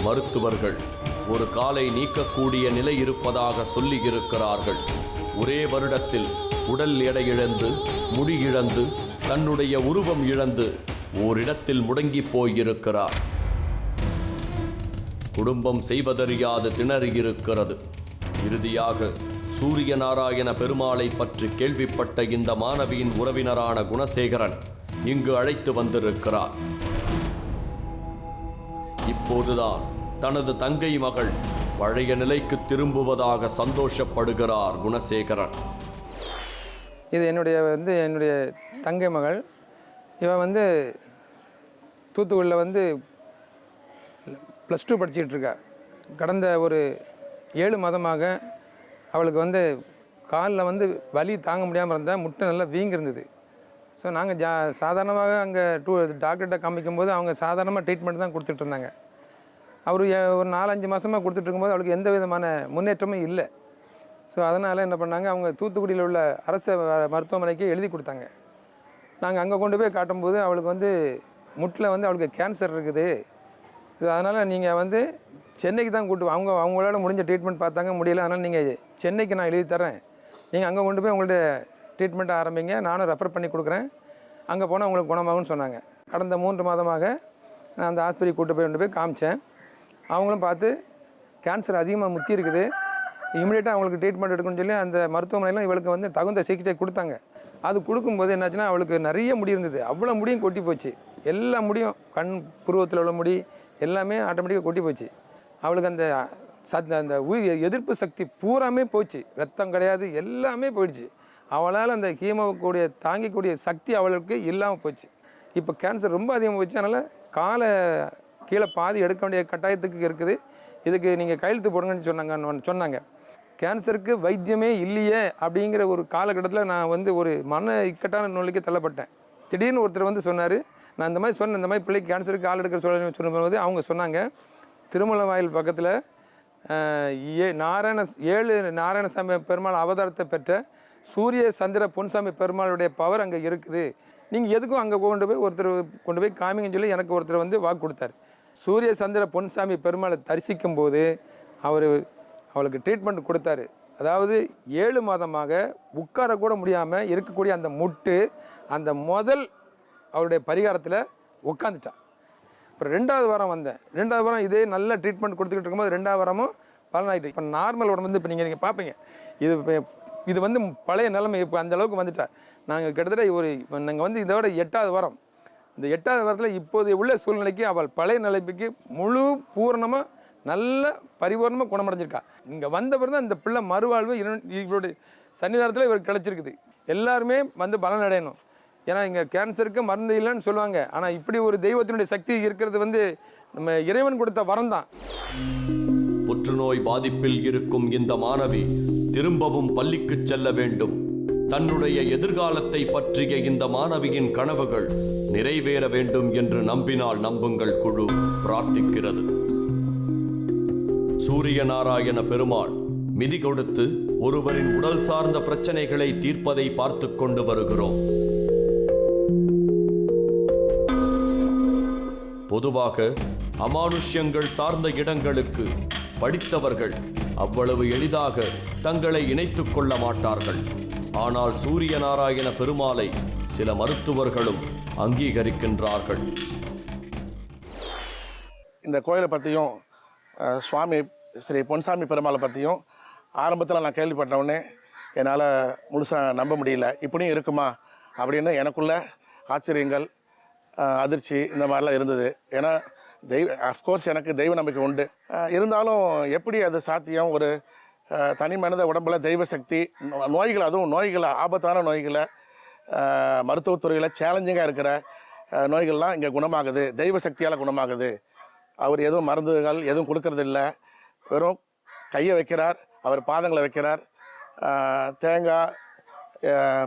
மருத்துவர்கள் ஒரு காலை நீக்கக்கூடிய நிலை இருப்பதாக சொல்லியிருக்கிறார்கள். ஒரே வருடத்தில் உடல் எடை இழந்து, முடி இழந்து, தன்னுடைய உருவம் இழந்து ஓரிடத்தில் முடங்கி போயிருக்கிறார். குடும்பம் செய்வதறியாது திணறியிருக்கிறது. இறுதியாக சூரியநாராயண பெருமாளை பற்றி கேள்விப்பட்ட இந்த மாணவியின் உறவினரான குணசேகரன் இங்கு அழைத்து வந்திருக்கிறார். இப்போதுதான் தனது தங்கை மகள் பழைய நிலைக்கு திரும்புவதாக சந்தோஷப்படுகிறார் குணசேகரன். இது என்னுடைய தங்கை மகள். இவன் தூத்துக்குடியில் +2 படிச்சிட்ருக்கா. கடந்த ஒரு 7 மாதமாக அவளுக்கு காலில் வலி தாங்க முடியாமல் இருந்தால் முட்டை நல்லா வீங்கிருந்தது. ஸோ நாங்கள் சாதாரணமாக அங்கே டாக்டர்கிட்ட காமிக்கும்போது அவங்க சாதாரணமாக ட்ரீட்மெண்ட் தான் கொடுத்துட்ருந்தாங்க. அவர் ஒரு 4-5 மாதமாக கொடுத்துட்ருக்கும்போது அவளுக்கு எந்த விதமான முன்னேற்றமும் இல்லை. ஸோ அதனால் என்ன பண்ணாங்க, அவங்க தூத்துக்குடியில் உள்ள அரசு மருத்துவமனைக்கு எழுதி கொடுத்தாங்க. நாங்கள் அங்கே கொண்டு போய் காட்டும்போது அவளுக்கு முட்டில் அவளுக்கு கேன்சர் இருக்குது. ஸோ அதனால் நீங்கள் சென்னைக்கு தான் அவங்களால முடிஞ்ச ட்ரீட்மெண்ட் பார்த்தாங்க, முடியல. அதனால் நீங்கள் சென்னைக்கு நான் எழுதி தரேன், நீங்கள் அங்கே கொண்டு போய் உங்கள்ட்ட ட்ரீட்மெண்ட்டை ஆரம்பிங்க, நானும் ரெஃபர் பண்ணி கொடுக்குறேன், அங்கே போனால் உங்களுக்கு குணமாகும்னு சொன்னாங்க. கடந்த 3 மாதமாக நான் அந்த ஆஸ்பத்திரிக்கு கொண்டு போய் காமிச்சேன். அவங்களும் பார்த்து கேன்சர் அதிகமாக முத்தி இருக்குது, இமீடியட்டாக அவங்களுக்கு ட்ரீட்மெண்ட் எடுக்கணும்னு சொல்லி அந்த மருத்துவமனையிலும் இவளுக்கு தகுந்த சிகிச்சை கொடுத்தாங்க. அது கொடுக்கும்போது என்னாச்சுன்னா அவளுக்கு நிறைய முடி இருந்தது. அவ்வளோ முடியும் கொட்டி போச்சு. எல்லா முடியும், கண் புருவத்தில் உள்ள முடி எல்லாமே ஆட்டோமேட்டிக்காக கொட்டி போச்சு. அவளுக்கு அந்த எதிர்ப்பு சக்தி பூராமே போச்சு. ரத்தம் கிடையாது, எல்லாமே போயிடுச்சு. அவளால் அந்த கீமோக்கூடிய தாங்கிக்கூடிய சக்தி அவளுக்கு இல்லாமல் போச்சு. இப்போ கேன்சர் ரொம்ப அதிகமாக போச்சு. அதனால் காலை கீழே பாதி எடுக்க வேண்டிய கட்டாயத்துக்கு இருக்குது. இதுக்கு நீங்கள் கையெழுத்து போடுங்கன்னு சொன்னாங்க. கேன்சருக்கு வைத்தியமே இல்லையே அப்படிங்கிற ஒரு காலகட்டத்தில் நான் ஒரு மன இக்கட்டான நிலைக்கு தள்ளப்பட்டேன். திடீர்னு ஒருத்தர் சொன்னார், நான் இந்த மாதிரி சொன்னேன், இந்த மாதிரி பிள்ளைக்கு கேன்சருக்கு கால் எடுக்கிற சொல்லும்போது அவங்க சொன்னாங்க, திருமலவாயில் பக்கத்தில் 7 நாராயணசாமி பெருமாள் அவதாரத்தை பெற்ற சூரிய சந்திர பொன்சாமி பெருமாளுடைய பவர் அங்கே இருக்குது, நீங்கள் எதுக்கும் அங்கே கொண்டு போய் காமிங்கன்னு சொல்லி எனக்கு ஒருத்தர் வாக்கு கொடுத்தார். சூரிய சந்திர பொன்சாமி பெருமாளை தரிசிக்கும் போது அவளுக்கு ட்ரீட்மெண்ட் கொடுத்தாரு. அதாவது 7 மாதமாக உட்காரக்கூட முடியாமல் இருக்கக்கூடிய அந்த முட்டு அந்த முதல் அவளுடைய பரிகாரத்தில் உட்காந்துட்டான். அப்புறம் 2வது வாரம் வந்தேன். 2வது வாரம் இதே நல்ல ட்ரீட்மெண்ட் கொடுத்துக்கிட்டு இருக்கும்போது 2வது வாரமும் பலனாயிட்டு. இப்போ நார்மல் உடம்பு இப்போ நீங்கள் பார்ப்பீங்க, இது பழைய நிலைமை. இப்போ அந்த அளவுக்கு வந்துட்டா. நாங்கள் கிட்டத்தட்ட நாங்கள் இதோட 8வது வாரம். இந்த 8வது வாரத்தில் இப்போது உள்ள சூழ்நிலைக்கு அவள் பழைய நிலைமைக்கு முழு பூரணமாக நல்ல பரிபூர்ணமாக குணமடைஞ்சிருக்கா. இங்கே வந்த பிறகு தான் இந்த பிள்ளை மறுவாழ்வு இவருடைய சன்னிதானத்தில் இவருக்கு கிடச்சிருக்குது. எல்லாருமே பலன் அடையணும். ஏன்னா இங்கே கேன்சருக்கு மருந்து இல்லைன்னு சொல்லுவாங்க. ஆனால் இப்படி ஒரு தெய்வத்தினுடைய சக்தி இருக்கிறது நம்ம இறைவன் கொடுத்த வரம் தான். புற்றுநோய் பாதிப்பில் இருக்கும் இந்த மாணவி திரும்பவும் பள்ளிக்கு செல்ல வேண்டும். தன்னுடைய எதிர்காலத்தை பற்றிய இந்த மாணவியின் கனவுகள் நிறைவேற வேண்டும் என்று நம்பினால் நம்புங்கள் குழு பிரார்த்திக்கிறது. சூரியநாராயண பெருமாள் மிதி கொடுத்து ஒருவரின் உடல் சார்ந்த பிரச்சனைகளை தீர்ப்பதை பார்த்து கொண்டு வருகிறோம். பொதுவாக அமானுஷ்யங்கள் சார்ந்த இடங்களுக்கு படித்தவர்கள் அவ்வளவு எளிதாக தங்களை இணைத்துக் கொள்ள மாட்டார்கள். ஆனால் சூரியநாராயண பெருமாளை சில மருத்துவர்களும் அங்கீகரிக்கின்றார்கள். இந்த கோயிலை பற்றியும் சுவாமி ஸ்ரீ பொன்சாமி பெருமாளை பற்றியும் ஆரம்பத்தில் நான் கேள்விப்பட்ட உடனே என்னால் முழுசாக நம்ப முடியல. இப்படியும் இருக்குமா அப்படின்னு எனக்குள்ள ஆச்சரியங்கள், அதிர்ச்சி இந்த மாதிரிலாம் இருந்தது. ஏன்னா அஃப்கோர்ஸ் எனக்கு தெய்வ நம்பிக்கை உண்டு. இருந்தாலும் எப்படி அது சாத்தியம்? ஒரு தனி மனித உடம்புல தெய்வ சக்தி, நோய்கள், அதுவும் நோய்களை, ஆபத்தான நோய்களை, மருத்துவத்துறையில் சேலஞ்சிங்காக இருக்கிற நோய்கள்லாம் இங்கே குணமாகுது, தெய்வ சக்தியால் குணமாகுது அவர் எதுவும் மருந்துகள் எதுவும் கொடுக்கறதில்ல. வெறும் கையை வைக்கிறார், அவர் பாதங்களை வைக்கிறார். தேங்காய்,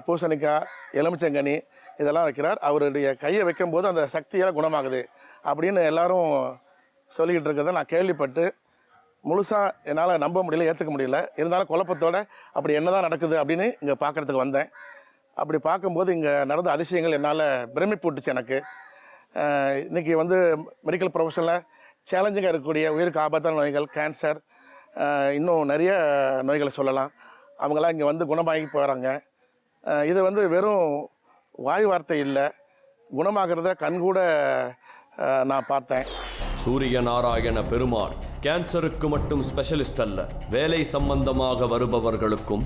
பூசணிக்காய், எலுமிச்சங்கனி இதெல்லாம் வைக்கிறார். அவருடைய கையை வைக்கும்போது அந்த சக்தியால் குணமாகுது அப்படின்னு எல்லாரும் சொல்லிக்கிட்டு இருக்கிறத நான் கேள்விப்பட்டு முழுசாக என்னால் நம்ப முடியல, ஏற்றுக்க முடியல. இருந்தாலும் குழப்பத்தோடு அப்படி என்ன தான் நடக்குது அப்படின்னு இங்கே பார்க்குறதுக்கு வந்தேன். அப்படி பார்க்கும்போது இங்கே நடந்த அதிசயங்கள் என்னால் பிரமிப்பூட்டுச்சு எனக்கு. இன்றைக்கி மெடிக்கல் ப்ரொஃபஷனில் சேலஞ்சிங்காக இருக்கக்கூடிய உயிருக்கு ஆபத்தான நோய்கள், கேன்சர், இன்னும் நிறைய நோய்களை சொல்லலாம். அவங்களாம் இங்கே குணமாகி போகிறாங்க. இது வெறும் வாய் வார்த்தை இல்லை, குணமாகிறத கண்கூட நான் பார்த்தேன். சூரிய நாராயண பெருமாள் கேன்சருக்கு மட்டும் ஸ்பெஷலிஸ்ட் அல்ல. வேலை சம்பந்தமாக வருபவர்களுக்கும்,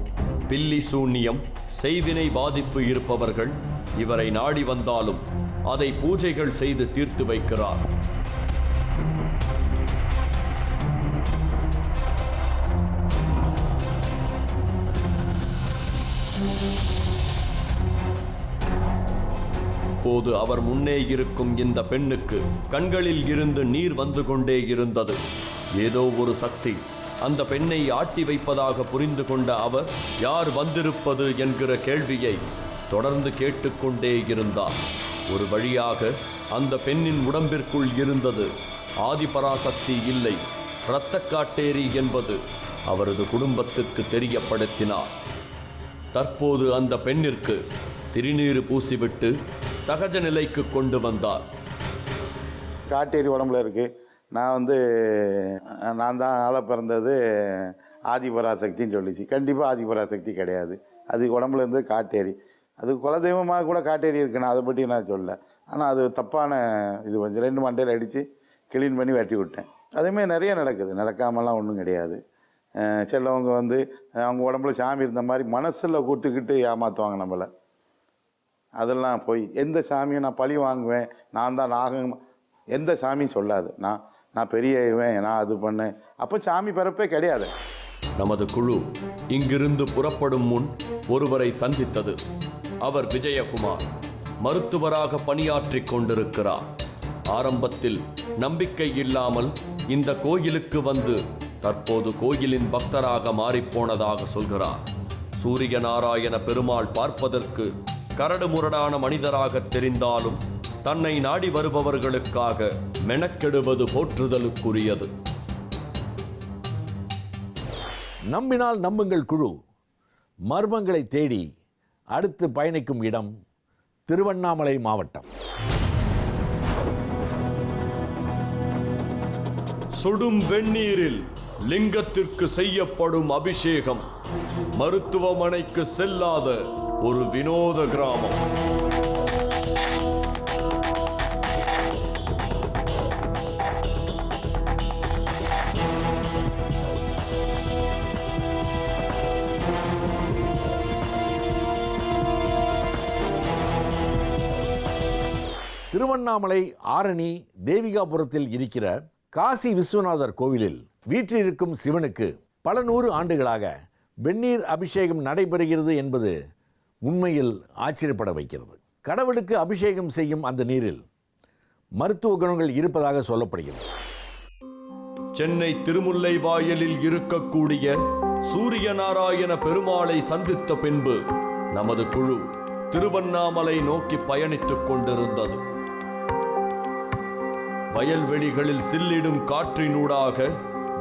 பில்லி சூன்யம், செய்வினை பாதிப்பு இருப்பவர்கள் இவரை நாடி வந்தாலும் அதை பூஜைகள் செய்து தீர்த்து வைக்கிறார். போது அவர் முன்னே இருக்கும் இந்த பெண்ணுக்கு கண்களில் இருந்து நீர் வந்து கொண்டே இருந்தது. ஏதோ ஒரு சக்தி அந்த பெண்ணை ஆட்டி வைப்பதாக புரிந்து கொண்ட அவர், யார் வந்திருப்பது என்கிற கேள்வியை தொடர்ந்து கேட்டுக்கொண்டே இருந்தார். ஒரு வழியாக அந்த பெண்ணின் உடம்பிற்குள் இருந்தது ஆதிபராசக்தி இல்லை, இரத்த காட்டேரி என்பது அவரது குடும்பத்துக்கு தெரியப்படுத்தினார். தற்போது அந்த பெண்ணிற்கு திருநீறு பூசிவிட்டு சகஜ நிலைக்கு கொண்டு வந்தார். காட்டேரி உடம்புல இருக்குது. நான் தான் ஆள பிறந்தது ஆதிபராசக்தின்னு சொல்லிச்சு. கண்டிப்பாக ஆதிபராசக்தி கிடையாது. அது உடம்புல இருந்து காட்டேரி. அது குலதெய்வமாக கூட காட்டேரி இருக்குண்ணா, அதை பற்றி நான் சொல்ல. ஆனால் அது தப்பான இது கொஞ்சம் 2 மண்டையில் அடித்து கிளீன் பண்ணி வெட்டி விட்டேன். அதேமாதிரி நிறைய நடக்குது, நடக்காமலாம் ஒன்றும் கிடையாது. சிலவங்க அவங்க உடம்புல சாமி இருந்த மாதிரி மனசில் கூட்டுக்கிட்டு ஏமாற்றுவாங்க நம்மளை. அதெல்லாம் போய் எந்த சாமியும் நான் பழி வாங்குவேன், நான் தான் நாகம், எந்த சாமியும் சொல்லாது. நான் பெரிய இவன், நான் அது பண்ணேன். அப்போ சாமி பிறப்பே கிடையாது. நமது குழு இங்கிருந்து புறப்படும் முன் ஒருவரை சந்தித்தது. அவர் விஜயகுமார், மருத்துவராக பணியாற்றிக் கொண்டிருக்கிறார். ஆரம்பத்தில் நம்பிக்கை இல்லாமல் இந்த கோயிலுக்கு வந்து தற்போது கோயிலின் பக்தராக மாறிப்போனதாக சொல்கிறார். சூரிய நாராயண பெருமாள் பார்ப்பதற்கு கரடு முரடான மனிதராக தெரிந்தாலும் தன்னை நாடி வருபவர்களுக்காக மெனக்கெடுவது போற்றுதலுக்குரியது. நம்பினால் நம்புங்கள் குழு மர்மங்களை தேடி அடுத்து பயணிக்கும் இடம் திருவண்ணாமலை மாவட்டம். சுடும் வெந்நீரில் லிங்கத்திற்கு செய்யப்படும் அபிஷேகம், மருத்துவமனைக்கு செல்லாத ஒரு வினோத கிராமம். திருவண்ணாமலை ஆரணி தேவிகாபுரத்தில் இருக்கிற காசி விஸ்வநாதர் கோவிலில் வீற்றிருக்கும் சிவனுக்கு பல 100 ஆண்டுகளாக வெந்நீர் அபிஷேகம் நடைபெறுகிறது என்பது உண்மையில் ஆச்சரியப்பட வைக்கிறது. கடவுளுக்கு அபிஷேகம் செய்யும் அந்த நீரில் மருத்துவ குணங்கள் இருப்பதாக சொல்லப்படுகிறது. சென்னை திருமுல்லை வாயிலில் இருக்கக்கூடிய சூரிய நாராயண பெருமாளை சந்தித்த பின்பு நமது குழு திருவண்ணாமலை நோக்கி பயணித்துக் கொண்டிருந்தது. வயல்வெளிகளில் சில்லிடும் காற்றினூடாக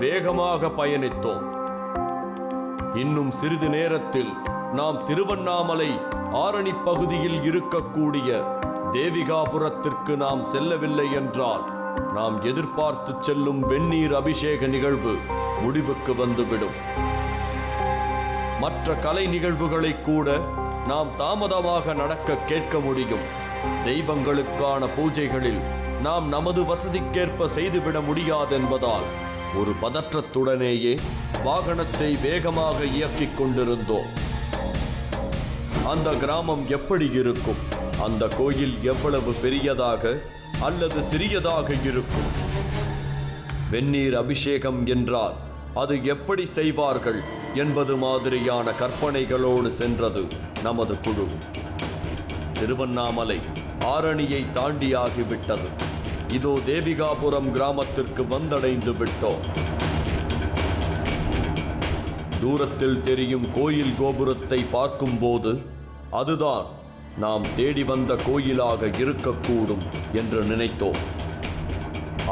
வேகமாக பயணித்தோம். இன்னும் சிறிது நேரத்தில் நாம் திருவண்ணாமலை ஆரணி பகுதியில் இருக்கக்கூடிய தேவிகாபுரத்திற்கு நாம் செல்லவில்லை என்றால் நாம் எதிர்பார்த்து செல்லும் வெந்நீர் அபிஷேக நிகழ்வு முடிவுக்கு வந்துவிடும். மற்ற கலை நிகழ்வுகளை கூட நாம் தாமதமாக நடக்க கேட்க முடியும். தெய்வங்களுக்கான பூஜைகளில் நாம் நமது வசதிக்கேற்ப செய்துவிட முடியாதென்பதால் ஒரு பதற்றத்துடனேயே வாகனத்தை வேகமாக இயக்கிக் கொண்டிருந்தோம். அந்த கிராமம் எப்படி இருக்கும்? அந்த கோயில் எவ்வளவு பெரியதாக அல்லது சிறியதாக இருக்கும்? வெந்நீர் அபிஷேகம் என்றால் அது எப்படி செய்வார்கள் என்பது மாதிரியான கற்பனைகளோடு சென்றது நமது குழு. திருவண்ணாமலை ஆரணியை தாண்டியாகிவிட்டது. இதோ தேவிகாபுரம் கிராமத்திற்கு வந்தடைந்து விட்டோம். தூரத்தில் தெரியும் கோயில் கோபுரத்தை பார்க்கும்போது அதுதான் நாம் தேடி வந்த கோயிலாக இருக்கக்கூடும் என்று நினைத்தோம்.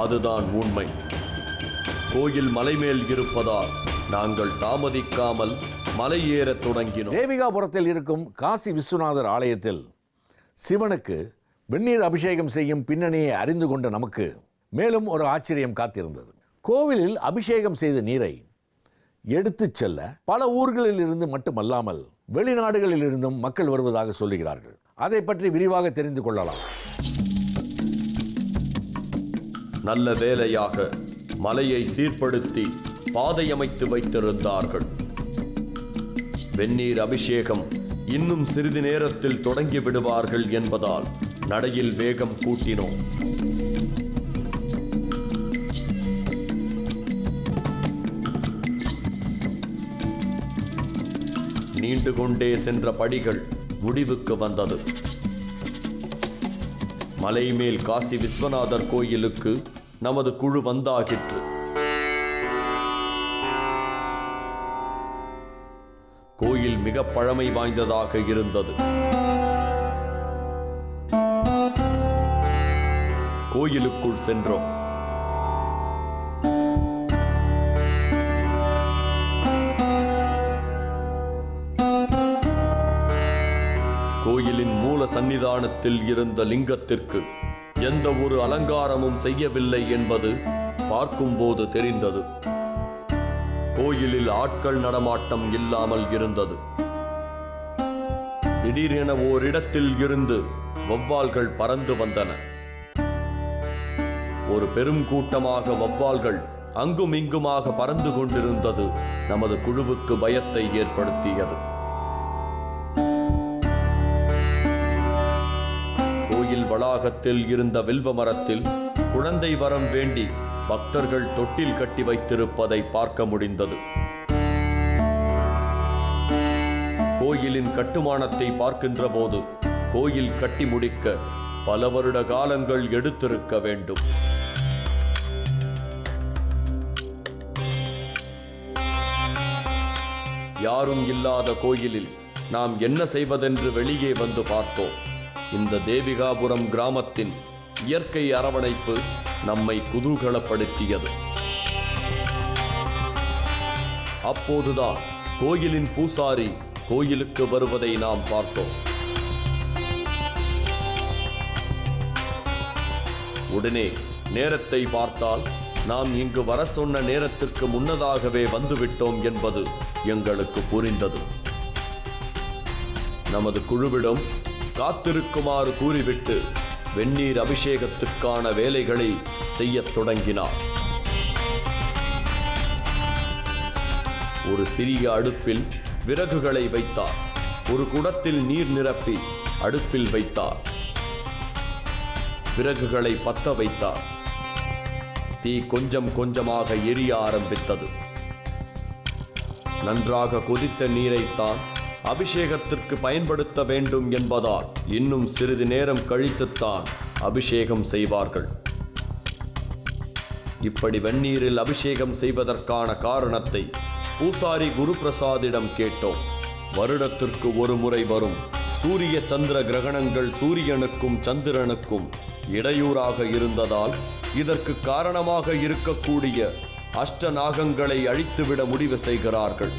அதுதான் உண்மை. கோயில் மலைமேல் இருப்பதால் நாங்கள் தாமதிக்காமல் மலை ஏறத் தொடங்கினோம். தேவிகாபுரத்தில் இருக்கும் காசி விஸ்வநாதர் ஆலயத்தில் சிவனுக்கு வெந்நீர் அபிஷேகம் செய்யும் பின்னணியை அறிந்து கொண்ட நமக்கு மேலும் ஒரு ஆச்சரியம் காத்திருந்தது. கோவிலில் அபிஷேகம் செய்த நீரை எடுத்துச் செல்ல பல ஊர்களில் இருந்து மட்டுமல்லாமல் வெளிநாடுகளில் இருந்தும் மக்கள் வருவதாக சொல்லுகிறார்கள். அதை பற்றி விரிவாக தெரிந்து கொள்ளலாம். நல்ல வேளையாக மலையை சீர்படுத்தி பாதை அமைத்து வைத்திருந்தார்கள். வெந்நீர் அபிஷேகம் இன்னும் சிறிது நேரத்தில் தொடங்கி விடுவார்கள் என்பதால் நடையில் வேகம் கூட்டினோம். நீண்டு கொண்டே சென்ற படிகள் முடிவுக்கு வந்தது. மலை மேல் காசி விஸ்வநாதர் கோயிலுக்கு நமது குழு வந்தாகிற்று. கோயில் மிக பழமை வாய்ந்ததாக இருந்தது. கோயிலுக்குள் சென்றோம். கோயிலின் மூல சன்னிதானத்தில் இருந்த லிங்கத்திற்கு எந்த ஒரு அலங்காரமும் செய்யவில்லை என்பது பார்க்கும்போது தெரிந்தது. கோயிலில் ஆட்கள் நடமாட்டம் இல்லாமல் இருந்தது. திடீரென ஓரிடத்தில் இருந்து வௌவால்கள் பறந்து வந்தன. ஒரு பெரும் கூட்டமாக வௌவால்கள் அங்கும் இங்குமாக பறந்து கொண்டிருந்தது நமது குழுவுக்கு பயத்தை ஏற்படுத்தியது. கோயில் வளாகத்தில் இருந்த வில்வ மரத்தில் குழந்தை வரம் வேண்டி பக்தர்கள் தொட்டில் கட்டி வைத்திருப்பதை பார்க்க முடிந்தது. கோயிலின் கட்டுமானத்தை பார்க்கின்ற போது கோயில் கட்டி முடிக்க பல வருட காலங்கள் எடுத்திருக்க வேண்டும். யாரும் இல்லாத கோயிலில் நாம் என்ன செய்வதென்று வெளியே வந்து பார்த்தோம். இந்த தேவிகாபுரம் கிராமத்தின் இயற்கை அரவணைப்பு நம்மை குதூகலப்படுத்தியது. அப்போதுதான் கோயிலின் பூசாரி கோயிலுக்கு வருவதை நாம் பார்த்தோம். உடனே நேரத்தை பார்த்தால் நாம் இங்கு வர சொன்ன நேரத்திற்கு முன்னதாகவே வந்துவிட்டோம் என்பது எங்களுக்கு புரிந்தது. நமது குழுவிடம் காத்திருக்குமாறு கூறிவிட்டு வெந்நீர் அபிஷேகத்துக்கான வேலைகளை செய்யத் தொடங்கினார். ஒரு சிறிய அடுப்பில் விறகுகளை வைத்தார். ஒரு குடத்தில் நீர் நிரப்பி அடுப்பில் வைத்தார். விறகுகளை பத்த வைத்தார். தீ கொஞ்சம் கொஞ்சமாக எரிய ஆரம்பித்தது. நன்றாக கொதித்த நீரைத்தான் அபிஷேகத்திற்கு பயன்படுத்த வேண்டும் என்பதால் இன்னும் சிறிது நேரம் கழித்துத்தான் அபிஷேகம் செய்வார்கள். இப்படி வெந்நீரில் அபிஷேகம் செய்வதற்கான காரணத்தை பூசாரி குருபிரசாதிடம் கேட்டோம். வருடத்திற்கு ஒரு முறை வரும் சூரிய சந்திர கிரகணங்கள் சூரியனுக்கும் சந்திரனுக்கும் இடையூறாக இருந்ததால் இதற்கு காரணமாக இருக்கக்கூடிய அஷ்டநாகங்களை அழித்துவிட முடிவு செய்கிறார்கள்.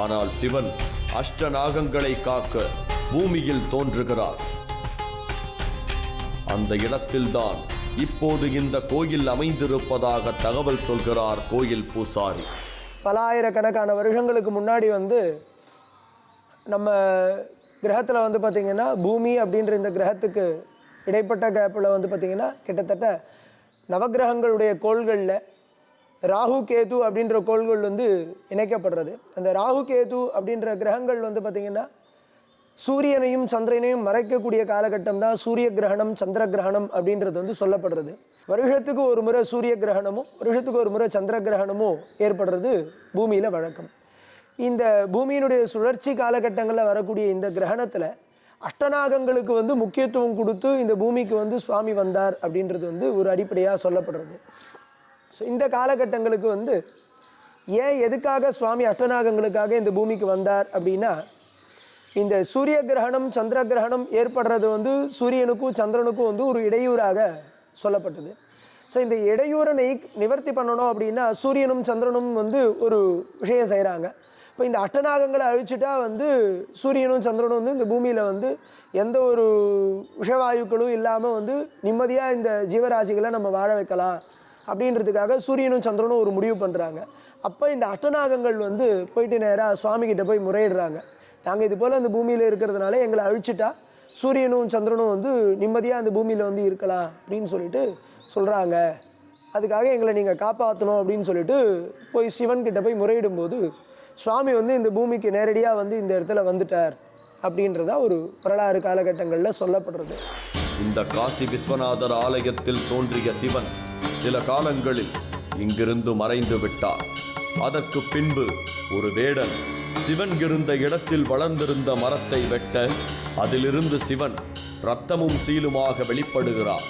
ஆனால் சிவன் அஷ்டநாகங்களை காக்க பூமியில் தோன்றுகிறார். அந்த இடத்தில்தான் இப்போது இந்த கோயில் அமைந்திருப்பதாக தகவல் சொல்கிறார் கோயில் பூசாரி. பல ஆயிரக்கணக்கான வருஷங்களுக்கு முன்னாடி நம்ம கிரகத்தில் பார்த்திங்கன்னா பூமி அப்படின்ற இந்த கிரகத்துக்கு இடைப்பட்ட கேப்பில் பார்த்திங்கன்னா கிட்டத்தட்ட நவகிரகங்களுடைய கோள்களில் ராகு கேது அப்படின்ற கோள்கள் இணைக்கப்படுறது. அந்த ராகு கேது அப்படின்ற கிரகங்கள் பார்த்திங்கன்னா சூரியனையும் சந்திரனையும் மறைக்கக்கூடிய காலகட்டம் தான் சூரிய கிரகணம் சந்திர கிரகணம் அப்படின்றது சொல்லப்படுறது. வருஷத்துக்கு ஒரு முறை சூரிய கிரகணமும் வருஷத்துக்கு ஒரு முறை சந்திர கிரகணமும் ஏற்படுறது பூமியில் வழக்கம். இந்த பூமியினுடைய சுழற்சி காலகட்டங்களில் வரக்கூடிய இந்த கிரகணத்தில் அஷ்டநாகங்களுக்கு வந்து முக்கியத்துவம் கொடுத்து இந்த பூமிக்கு வந்து சுவாமி வந்தார் அப்படின்றது வந்து ஒரு அடிப்படையாக சொல்லப்படுறது. ஸோ இந்த காலகட்டங்களுக்கு வந்து ஏன் எதுக்காக சுவாமி அஷ்டநாகங்களுக்காக இந்த பூமிக்கு வந்தார் அப்படின்னா, இந்த சூரிய கிரகணம் சந்திர கிரகணம் ஏற்படுறது வந்து சூரியனுக்கும் சந்திரனுக்கும் வந்து ஒரு இடையூறாக சொல்லப்பட்டது. ஸோ இந்த இடையூரை நிவர்த்தி பண்ணணும் அப்படின்னா சூரியனும் சந்திரனும் வந்து ஒரு விஷயம் செய்கிறாங்க. இப்போ இந்த அஷ்டநாகங்களை அழிச்சிட்டா வந்து சூரியனும் சந்திரனும் வந்து இந்த பூமியில் வந்து எந்த ஒரு விஷவாயுக்களும் இல்லாமல் வந்து நிம்மதியாக இந்த ஜீவராசிகளை நம்ம வாழ வைக்கலாம் அப்படின்றதுக்காக சூரியனும் சந்திரனும் ஒரு முடிவு பண்ணுறாங்க. அப்போ இந்த அஷ்டநாகங்கள் வந்து போயிட்டு நேராக சுவாமிகிட்ட போய் முறையிடுறாங்க. நாங்கள் இது போல் அந்த பூமியில் இருக்கிறதுனால எங்களை அழிச்சிட்டா சூரியனும் சந்திரனும் வந்து நிம்மதியாக அந்த பூமியில் வந்து இருக்கலாம் அப்படின்னு சொல்லிட்டு சொல்கிறாங்க. அதுக்காக எங்களை நீங்கள் காப்பாற்றணும் அப்படின்னு சொல்லிட்டு போய் சிவன்கிட்ட போய் முறையிடும்போது சுவாமி வந்து இந்த பூமிக்கு நேரடியாக வந்து இந்த இடத்துல வந்துட்டார் அப்படின்றதா ஒரு வரலாறு காலகட்டங்களில் சொல்லப்படுறது. இந்த காசி விஸ்வநாதர் ஆலயத்தில் தோன்றிய சிவன் சில காலங்களில் இங்கிருந்து மறைந்து விட்டார். அதற்கு பின்பு ஒரு வேடன் சிவன் இருந்த இடத்தில் வளர்ந்திருந்த மரத்தை வெட்ட அதிலிருந்து சிவன் இரத்தமும் சீலுமாக வெளிப்படுகிறார்.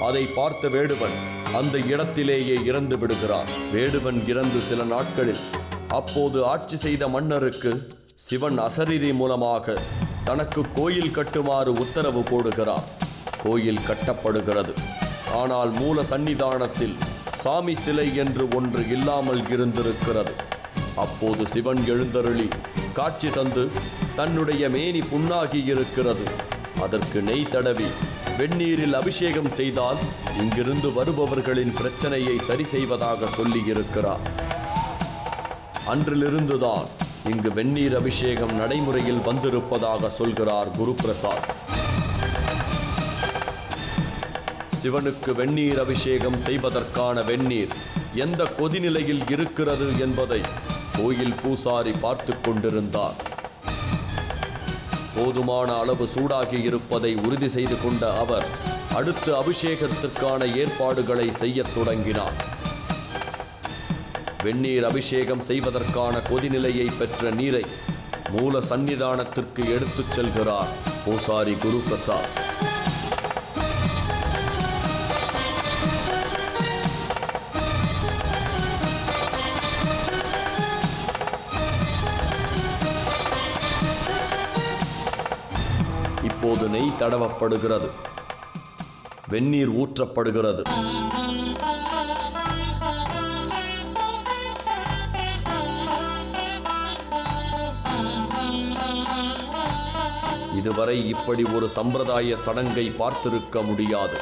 அதை பார்த்த வேடுவன் அந்த இடத்திலேயே இறந்து விடுகிறார். வேடுவன் இறந்து சில நாட்களில் அப்போது ஆட்சி செய்த மன்னருக்கு சிவன் அசரீரி மூலமாக தனக்கு கோயில் கட்டுமாறு உத்தரவு போடுகிறார். கோயில் கட்டப்படுகிறது. ஆனால் மூல சன்னிதானத்தில் சாமி சிலை என்று ஒன்று இல்லாமல் இருந்திருக்கிறது. அப்போது சிவன் எழுந்தருளி காட்சி தந்து தன்னுடைய மேனி புண்ணாகி இருக்கிறது, அதற்கு நெய் தடவி வெந்நீரில் அபிஷேகம் செய்தால் இங்கிருந்து வருபவர்களின் பிரச்சனையை சரி செய்வதாக சொல்லி இருக்கிறார். அன்றிலிருந்துதான் இங்கு வெந்நீர் அபிஷேகம் நடைமுறையில் வந்திருப்பதாக சொல்கிறார் குரு பிரசாத். சிவனுக்கு வெந்நீர் அபிஷேகம் செய்வதற்கான வெந்நீர் எந்த கொதிநிலையில் இருக்கிறது என்பதை கோயில் பூசாரி பார்த்து கொண்டிருந்தார். போதுமான அளவு சூடாகி இருப்பதை உறுதி செய்து கொண்ட அவர் அடுத்து அபிஷேகத்திற்கான ஏற்பாடுகளை செய்யத் தொடங்கினார். வெந்நீர் அபிஷேகம் செய்வதற்கான கொதிநிலையை பெற்ற நீரை மூல சன்னிதானத்திற்கு எடுத்துச் செல்கிறார் பூசாரி குரு பிரசாத். இப்போது நெய் தடவப்படுகிறது, வெந்நீர் ஊற்றப்படுகிறது. இதுவரை இப்படி ஒரு சம்பிரதாய சடங்கை பார்த்திருக்க முடியாது.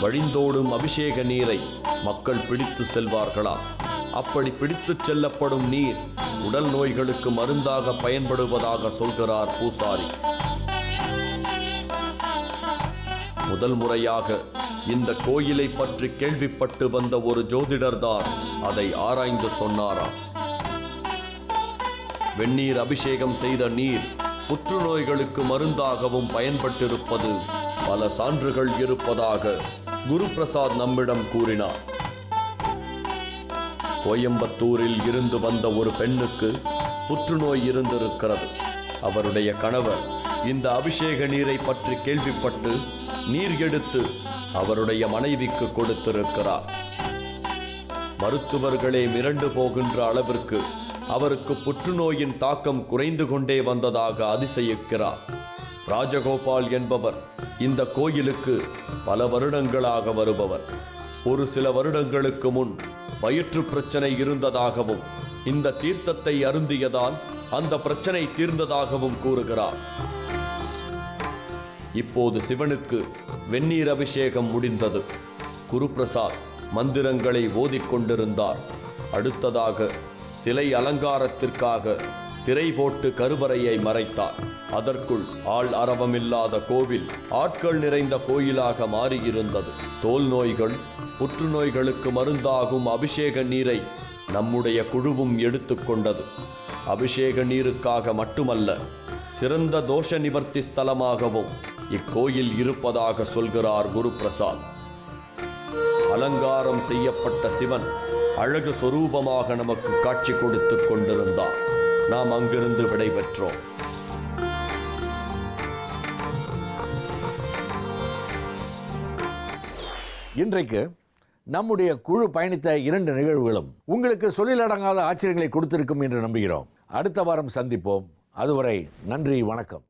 வழிந்தோடும் அபிஷேக நீரை மக்கள் பிடித்து செல்வார்களாம். அப்படி பிடித்துச் செல்லப்படும் நீர் உடல் நோய்களுக்கு மருந்தாக பயன்படுவதாக சொல்கிறார் பூசாரி. முதல் முறையாக இந்த கோயிலை பற்றி கேள்விப்பட்டு வந்த ஒரு ஜோதிடர்தான் அதை ஆராய்ந்து சொன்னாராம். வெந்நீர் அபிஷேகம் செய்த நீர் புற்றுநோய்களுக்கு மருந்தாகவும் பயன்பட்டிருப்பது பல சான்றுகள் இருப்பதாக குரு பிரசாத் நம்மிடம் கூறினார். கோயம்புத்தூரில் இருந்து வந்த ஒரு பெண்ணுக்கு புற்றுநோய் இருந்திருக்கிறது. அவருடைய கணவர் இந்த அபிஷேக நீரை பற்றி கேள்விப்பட்டு நீர் எடுத்து அவருடைய மனைவிக்கு கொடுத்திருக்கிறார். மருத்துவர்களே மிரண்டு போகின்ற அளவிற்கு அவருக்கு புற்றுநோயின் தாக்கம் குறைந்து கொண்டே வந்ததாக அதிசயிக்கிறார். ராஜகோபால் என்பவர் இந்த கோயிலுக்கு பல வருடங்களாக வருபவர். ஒரு சில வருடங்களுக்கு முன் வயிற்று பிரச்சனை இருந்ததாகவும் இந்த தீர்த்தத்தை அருந்தியதால் அந்த பிரச்சனை தீர்ந்ததாகவும் கூறுகிறார். இப்போது சிவனுக்கு வெந்நீர் அபிஷேகம் முடிந்தது. குருபிரசாத் மந்திரங்களை ஓதிக்கொண்டிருந்தார். அடுத்ததாக சிலை அலங்காரத்திற்காக திரை போட்டு கருவறையை மறைத்தார். அதற்குள் ஆள் அரவமில்லாத கோவில் ஆட்கள் நிறைந்த கோயிலாக மாறியிருந்தது. தோல் நோய்கள், புற்றுநோய்களுக்கு மருந்தாகும் அபிஷேக நீரை நம்முடைய குழுவும் எடுத்துக்கொண்டது. அபிஷேக நீருக்காக மட்டுமல்ல, சிறந்த தோஷ நிவர்த்தி ஸ்தலமாகவும் இக்கோயில் இருப்பதாக சொல்கிறார் குரு பிரசாத். அலங்காரம் செய்யப்பட்ட சிவன் அழகு சொரூபமாக நமக்கு காட்சி கொடுத்து கொண்டிருந்தார். நாம் அங்கிருந்து விடைபெற்றோம். இன்றைக்கு நம்முடைய குழு பயணித்த 2 நிகழ்வுகளும் உங்களுக்கு சொல்லிலடங்காத ஆச்சரியங்களை கொடுத்திருக்கும் என்று நம்புகிறோம். அடுத்த வாரம் சந்திப்போம். அதுவரை நன்றி, வணக்கம்.